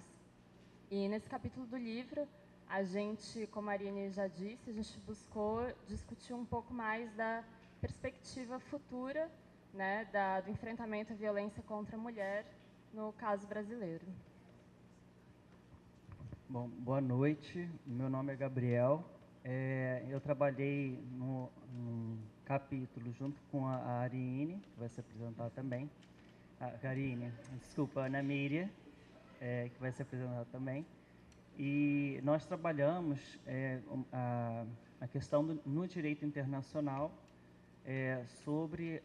E nesse capítulo do livro, a gente, como a Ariane já disse, a gente buscou discutir um pouco mais da perspectiva futura, né, do enfrentamento à violência contra a mulher no caso brasileiro. Bom, boa noite, meu nome é Gabriel, eu trabalhei num capítulo junto com a Ariane, que vai se apresentar também, a Ana Miriam, que vai se apresentar também, e nós trabalhamos a questão no direito internacional sobre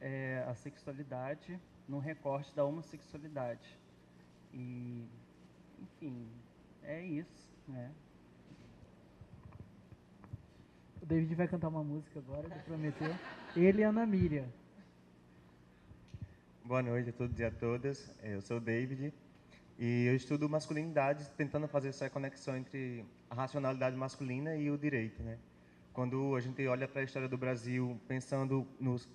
a sexualidade no recorte da homossexualidade, e, enfim, é isso, né? O David vai cantar uma música agora, ele prometeu. Ele e a Ana Miriam. Boa noite a todos e a todas. Eu sou o David e eu estudo masculinidade, tentando fazer essa conexão entre a racionalidade masculina e o direito, né? quando a gente olha para a história do Brasil, pensando nos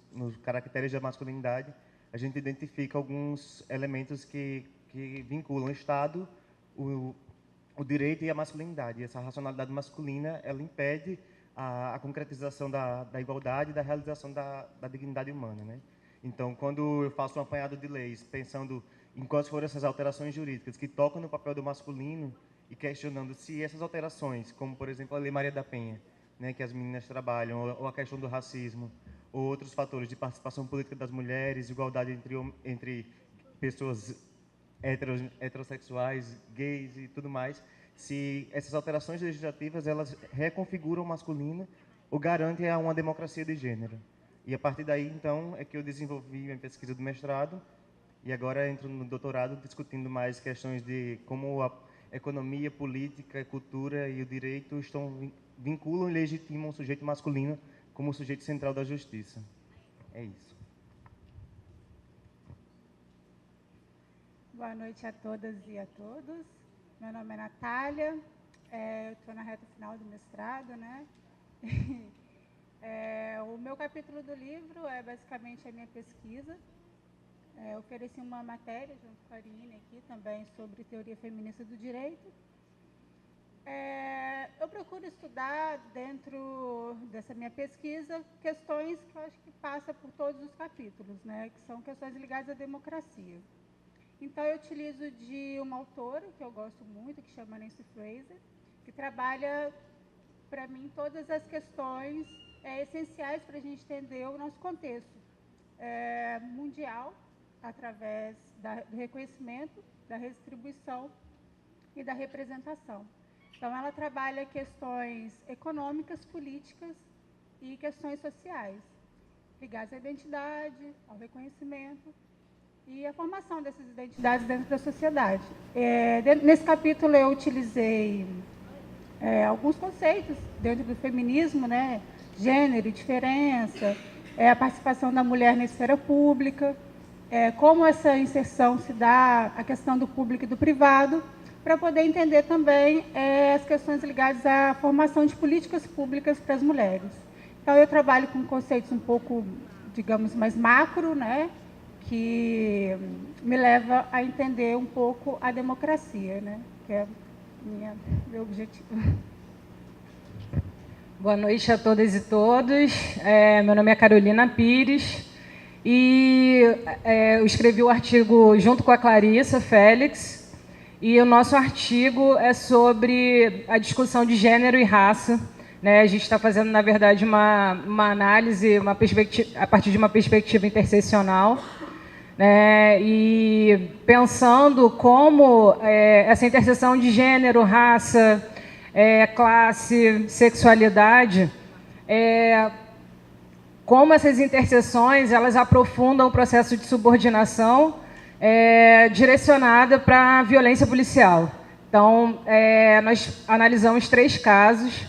caracteres da masculinidade, a gente identifica alguns elementos que vinculam o Estado, o direito e a masculinidade. E essa racionalidade masculina, ela impede a concretização da igualdade e da realização da dignidade humana, né? Então, quando eu faço um apanhado de leis, pensando em quais foram essas alterações jurídicas que tocam no papel do masculino e questionando se essas alterações, como, por exemplo, a Lei Maria da Penha, né, que as meninas trabalham, ou a questão do racismo, ou outros fatores de participação política das mulheres, igualdade entre pessoas heterossexuais, gays e tudo mais, se essas alterações legislativas elas reconfiguram o masculino ou garantem uma democracia de gênero. E a partir daí, então, é que eu desenvolvi minha pesquisa do mestrado e agora entro no doutorado discutindo mais questões de como a economia, política, cultura e o direito vinculam e legitimam o sujeito masculino como o sujeito central da justiça. É isso. Boa noite a todas e a todos. Meu nome é Natália, eu estou na reta final do mestrado, né? O meu capítulo do livro é basicamente a minha pesquisa. Eu ofereci uma matéria junto com a Arine aqui também sobre teoria feminista do direito. Eu procuro estudar dentro dessa minha pesquisa questões que eu acho que passam por todos os capítulos, né? Que são questões ligadas à democracia. Então, eu utilizo de uma autora que eu gosto muito, que chama Nancy Fraser, que trabalha, para mim, todas as questões essenciais para a gente entender o nosso contexto mundial, através do reconhecimento, da redistribuição e da representação. Então, ela trabalha questões econômicas, políticas e questões sociais, ligadas à identidade, ao reconhecimento e a formação dessas identidades dentro da sociedade. Nesse capítulo eu utilizei alguns conceitos dentro do feminismo, né? Gênero, diferença, a participação da mulher na esfera pública, como essa inserção se dá, a questão do público e do privado, para poder entender também as questões ligadas à formação de políticas públicas para as mulheres. Então, eu trabalho com conceitos um pouco, digamos, mais macro, né? Que me leva a entender um pouco a democracia, né? Que é meu objetivo. Boa noite a todas e todos. Meu nome é Carolina Pires e eu escrevi o artigo junto com a Clarissa Félix e o nosso artigo é sobre a discussão de gênero e raça. Né? A gente está fazendo, na verdade, uma análise a partir de uma perspectiva interseccional. E pensando como essa interseção de gênero, raça, classe, sexualidade, como essas interseções elas aprofundam o processo de subordinação direcionada para a violência policial. Então, nós analisamos 3 casos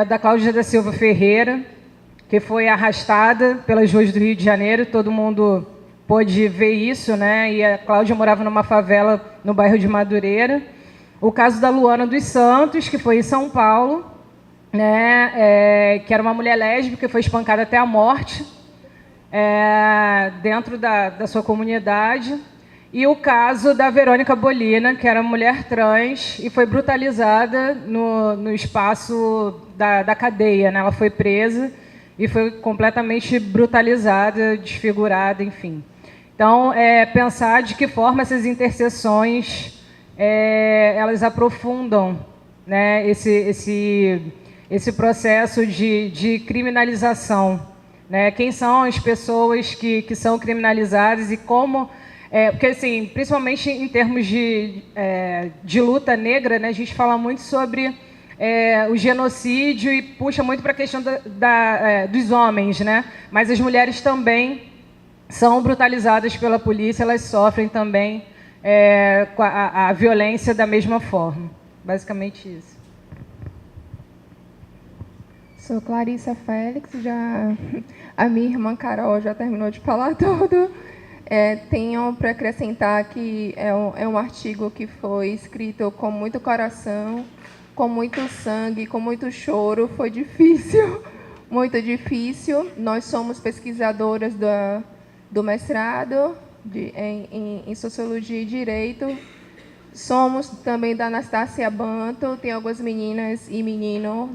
da Cláudia da Silva Ferreira, que foi arrastada pelas ruas do Rio de Janeiro, todo mundo pôde ver isso, né? E a Cláudia morava numa favela no bairro de Madureira. O caso da Luana dos Santos, que foi em São Paulo, né? Que era uma mulher lésbica que foi espancada até a morte dentro da sua comunidade. E o caso da Verônica Bolina, que era uma mulher trans e foi brutalizada no espaço da cadeia, né? Ela foi presa e foi completamente brutalizada, desfigurada, enfim. Então, pensar de que forma essas interseções elas aprofundam, né, esse processo de criminalização. Né? Quem são as pessoas que são criminalizadas e como... porque, assim, principalmente em termos de luta negra, né, a gente fala muito sobre o genocídio e puxa muito para a questão dos homens, né? Mas as mulheres também são brutalizadas pela polícia, elas sofrem também a violência da mesma forma. Basicamente isso. Sou Clarissa Félix, a minha irmã Carol já terminou de falar tudo. Tenho para acrescentar que é um artigo que foi escrito com muito coração, com muito sangue, com muito choro, foi difícil, muito difícil. Nós somos pesquisadoras do mestrado em Sociologia e Direito. Somos também da Anastácia Banto, tem algumas meninas e meninos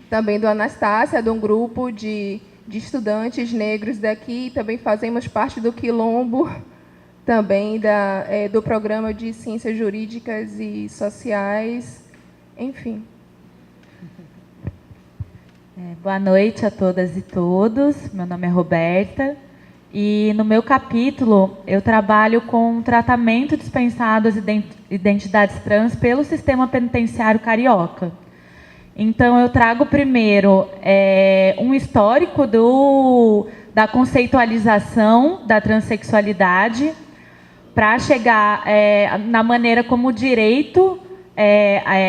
também do Anastácia, de um grupo de estudantes negros daqui. Também fazemos parte do Quilombo, também do Programa de Ciências Jurídicas e Sociais, enfim. Boa noite a todas e todos. Meu nome é Roberta e no meu capítulo eu trabalho com tratamento dispensado às identidades trans pelo sistema penitenciário carioca. Então eu trago primeiro um histórico da conceitualização da transexualidade, para chegar na maneira como o direito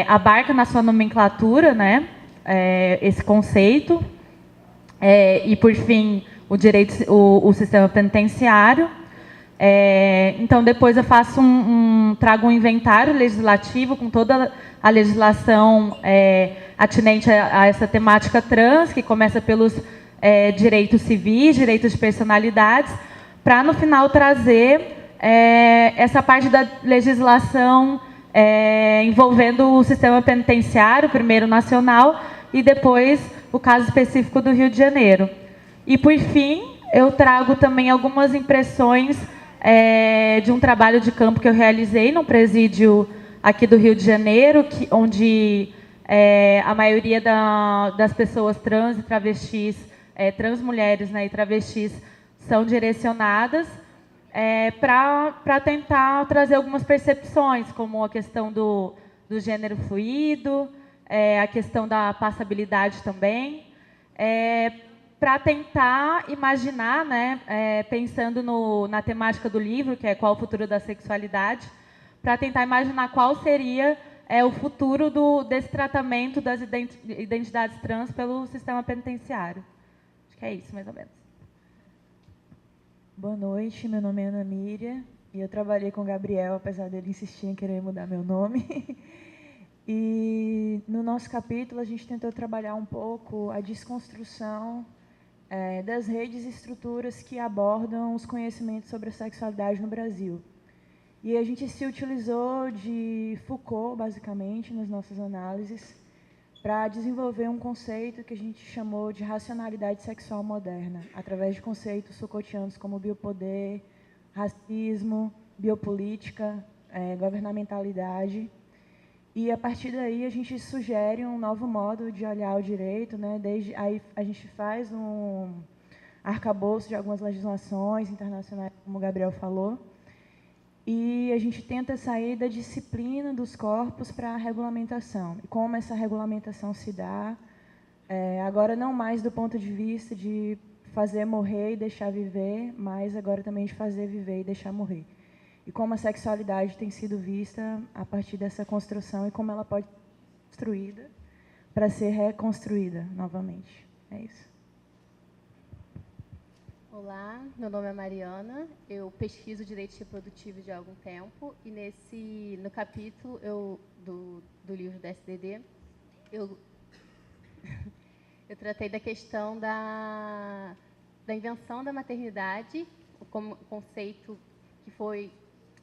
abarca na sua nomenclatura, né, esse conceito, e, por fim, o sistema penitenciário. Então, depois eu faço trago um inventário legislativo com toda a legislação atinente a essa temática trans, que começa pelos direitos civis, direitos de personalidades, para, no final, trazer essa parte da legislação envolvendo o sistema penitenciário, primeiro nacional, e depois o caso específico do Rio de Janeiro. E, por fim, eu trago também algumas impressões de um trabalho de campo que eu realizei no presídio aqui do Rio de Janeiro, onde a maioria das pessoas trans e travestis, trans mulheres, né, e travestis, são direcionadas para tentar trazer algumas percepções, como a questão do gênero fluido, a questão da passabilidade também, para tentar imaginar, né, pensando na temática do livro, que é Qual o Futuro da Sexualidade, para tentar imaginar qual seria o futuro desse tratamento das identidades trans pelo sistema penitenciário. Acho que é isso, mais ou menos. Boa noite, meu nome é Ana Miriam e eu trabalhei com o Gabriel, apesar dele insistir em querer mudar meu nome. E no nosso capítulo a gente tentou trabalhar um pouco a desconstrução das redes e estruturas que abordam os conhecimentos sobre a sexualidade no Brasil. E a gente se utilizou de Foucault, basicamente, nas nossas análises, para desenvolver um conceito que a gente chamou de racionalidade sexual moderna, através de conceitos Foucaultianos como biopoder, racismo, biopolítica, governamentalidade. E, a partir daí, a gente sugere um novo modo de olhar o direito, né? Desde aí a gente faz um arcabouço de algumas legislações internacionais, como o Gabriel falou, e a gente tenta sair da disciplina dos corpos para a regulamentação. E como essa regulamentação se dá, agora não mais do ponto de vista de fazer morrer e deixar viver, mas agora também de fazer viver e deixar morrer. E como a sexualidade tem sido vista a partir dessa construção e como ela pode ser construída para ser reconstruída novamente. É isso. Olá, meu nome é Mariana, eu pesquiso direitos reprodutivos de algum tempo e no capítulo do livro da SDD, eu tratei da questão da invenção da maternidade, como conceito que foi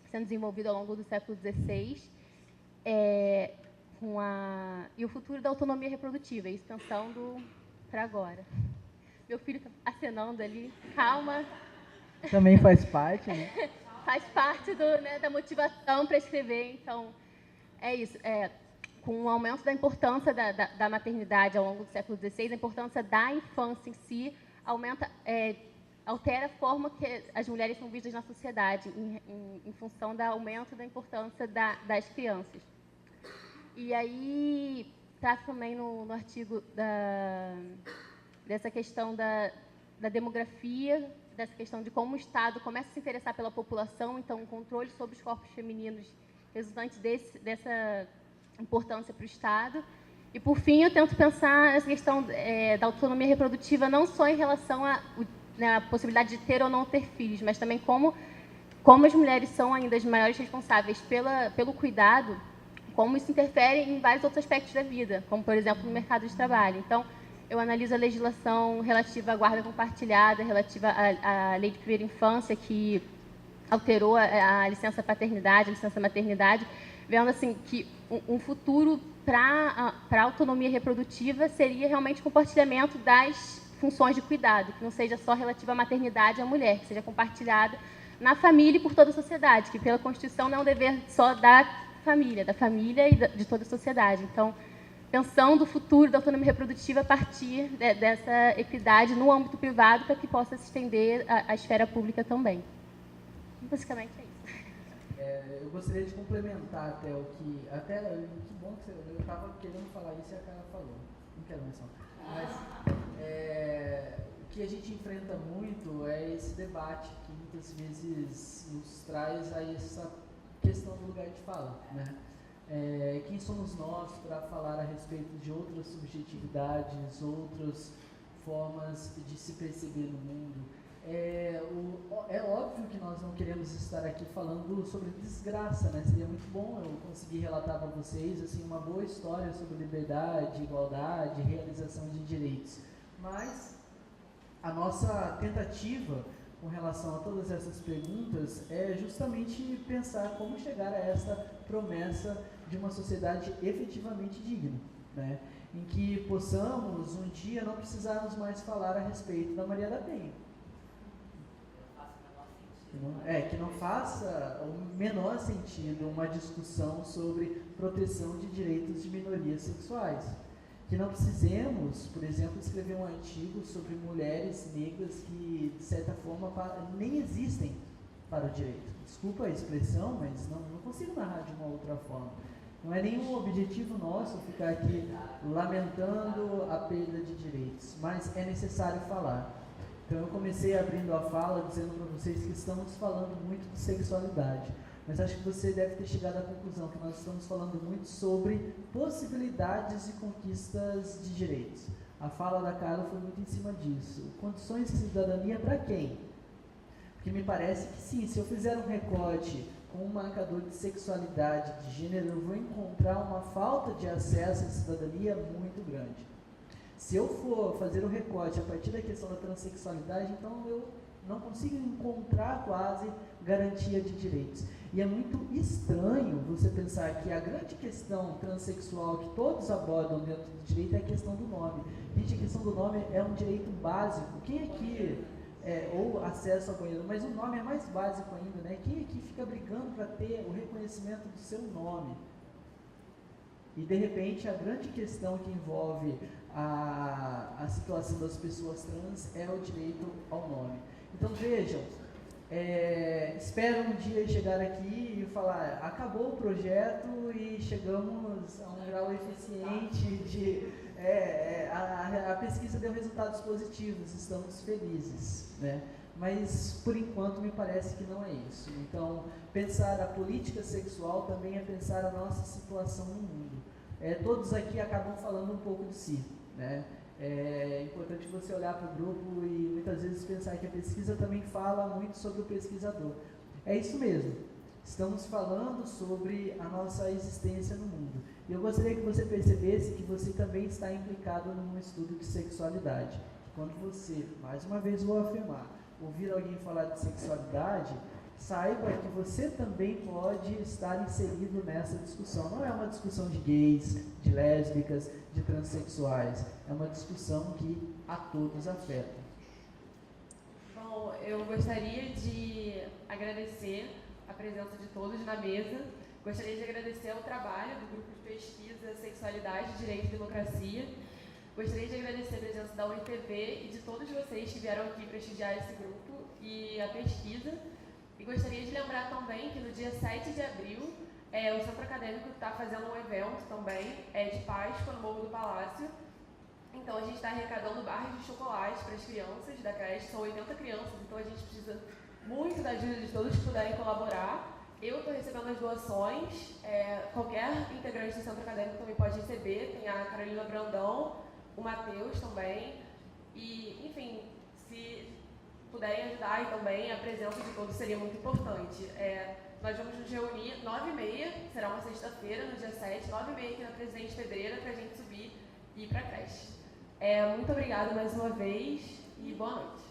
sendo desenvolvido ao longo do século XVI, e o futuro da autonomia reprodutiva, isso pensando para agora. Meu filho está acenando ali, calma. Também faz parte, né? Faz parte da motivação para escrever, então é isso. Com o aumento da importância da maternidade ao longo do século XVI, a importância da infância em si altera a forma que as mulheres são vistas na sociedade, em função do aumento da importância das crianças. E aí, trata também no artigo dessa questão da demografia, dessa questão de como o Estado começa a se interessar pela população, então o controle sobre os corpos femininos resultante dessa importância para o Estado. E, por fim, eu tento pensar essa questão da autonomia reprodutiva não só em relação à possibilidade de ter ou não ter filhos, mas também como as mulheres são ainda as maiores responsáveis pelo cuidado como isso interfere em vários outros aspectos da vida, como, por exemplo, no mercado de trabalho. Então, eu analiso a legislação relativa à guarda compartilhada, relativa à lei de primeira infância, que alterou a licença paternidade, a licença maternidade, vendo assim, que um futuro para a autonomia reprodutiva seria realmente o compartilhamento das funções de cuidado, que não seja só relativa à maternidade e à mulher, que seja compartilhada na família e por toda a sociedade, que pela Constituição não é um dever só da família e de toda a sociedade. Então, pensando o futuro da autonomia reprodutiva a partir dessa equidade no âmbito privado, para que possa se estender à esfera pública também. Basicamente é isso. Eu gostaria de complementar até o que... que bom que eu estava querendo falar isso e a Carla falou. Não quero menção. Mas o que a gente enfrenta muito é esse debate que muitas vezes nos traz a essa questão do lugar de fala, né? Quem somos nós para falar a respeito de outras subjetividades, outras formas de se perceber no mundo? É óbvio que nós não queremos estar aqui falando sobre desgraça, né? Seria muito bom eu conseguir relatar para vocês assim, uma boa história sobre liberdade, igualdade, realização de direitos. Mas a nossa tentativa com relação a todas essas perguntas é justamente pensar como chegar a essa promessa de uma sociedade efetivamente digna, né? Em que possamos um dia não precisarmos mais falar a respeito da Maria da Penha. Que não faça o menor sentido uma discussão sobre proteção de direitos de minorias sexuais. Que não precisemos, por exemplo, escrever um artigo sobre mulheres negras que, de certa forma, nem existem para o direito. Desculpa a expressão, mas não consigo narrar de uma outra forma. Não é nenhum objetivo nosso ficar aqui lamentando a perda de direitos, mas é necessário falar. Então eu comecei abrindo a fala dizendo para vocês que estamos falando muito de sexualidade, mas acho que você deve ter chegado à conclusão que nós estamos falando muito sobre possibilidades e conquistas de direitos. A fala da Carla foi muito em cima disso. Condições de cidadania para quem? Porque me parece que sim, se eu fizer um recorte com um marcador de sexualidade, de gênero, eu vou encontrar uma falta de acesso à cidadania muito grande. Se eu for fazer o recorte a partir da questão da transexualidade, então eu não consigo encontrar quase garantia de direitos. E é muito estranho você pensar que a grande questão transexual que todos abordam dentro do direito é a questão do nome. Gente, a questão do nome é um direito básico. Quem aqui, ou acesso ao banheiro, mas o nome é mais básico ainda, né? Quem aqui fica brigando para ter o reconhecimento do seu nome? E, de repente, a grande questão que envolve a situação das pessoas trans é o direito ao nome. Então, vejam, espero um dia chegar aqui e falar, acabou o projeto e chegamos a um grau eficiente de... a pesquisa deu resultados positivos, estamos felizes, né? Mas, por enquanto, me parece que não é isso. Então, pensar a política sexual também é pensar a nossa situação no mundo. Todos aqui acabam falando um pouco de si, né? É importante você olhar para o grupo e muitas vezes pensar que a pesquisa também fala muito sobre o pesquisador. É isso mesmo. Estamos falando sobre a nossa existência no mundo. E eu gostaria que você percebesse que você também está implicado num estudo de sexualidade. Quando você, mais uma vez vou afirmar, ouvir alguém falar de sexualidade, saiba que você também pode estar inserido nessa discussão. Não é uma discussão de gays, de lésbicas, de transexuais. É uma discussão que a todos afeta. Bom, eu gostaria de agradecer a presença de todos na mesa. Gostaria de agradecer ao trabalho do Grupo de Pesquisa Sexualidade, Direito e Democracia. Gostaria de agradecer a presença da UNTV e de todos vocês que vieram aqui prestigiar esse grupo e a pesquisa. E gostaria de lembrar também que no dia 7 de abril, o Centro Acadêmico está fazendo um evento também de Páscoa no Morro do Palácio. Então, a gente está arrecadando barras de chocolate para as crianças da creche. São 80 crianças, então a gente precisa muito da ajuda de todos que puderem colaborar. Eu estou recebendo as doações. Qualquer integrante do Centro Acadêmico também pode receber. Tem a Carolina Brandão, o Matheus também. E, enfim, se puderem ajudar e também a presença de todos seria muito importante. Nós vamos nos reunir 9h30, será uma sexta-feira, no dia 7, 9h30 aqui na Presidente Pedreira, para a gente subir e ir para a creche. Muito obrigada mais uma vez e boa noite.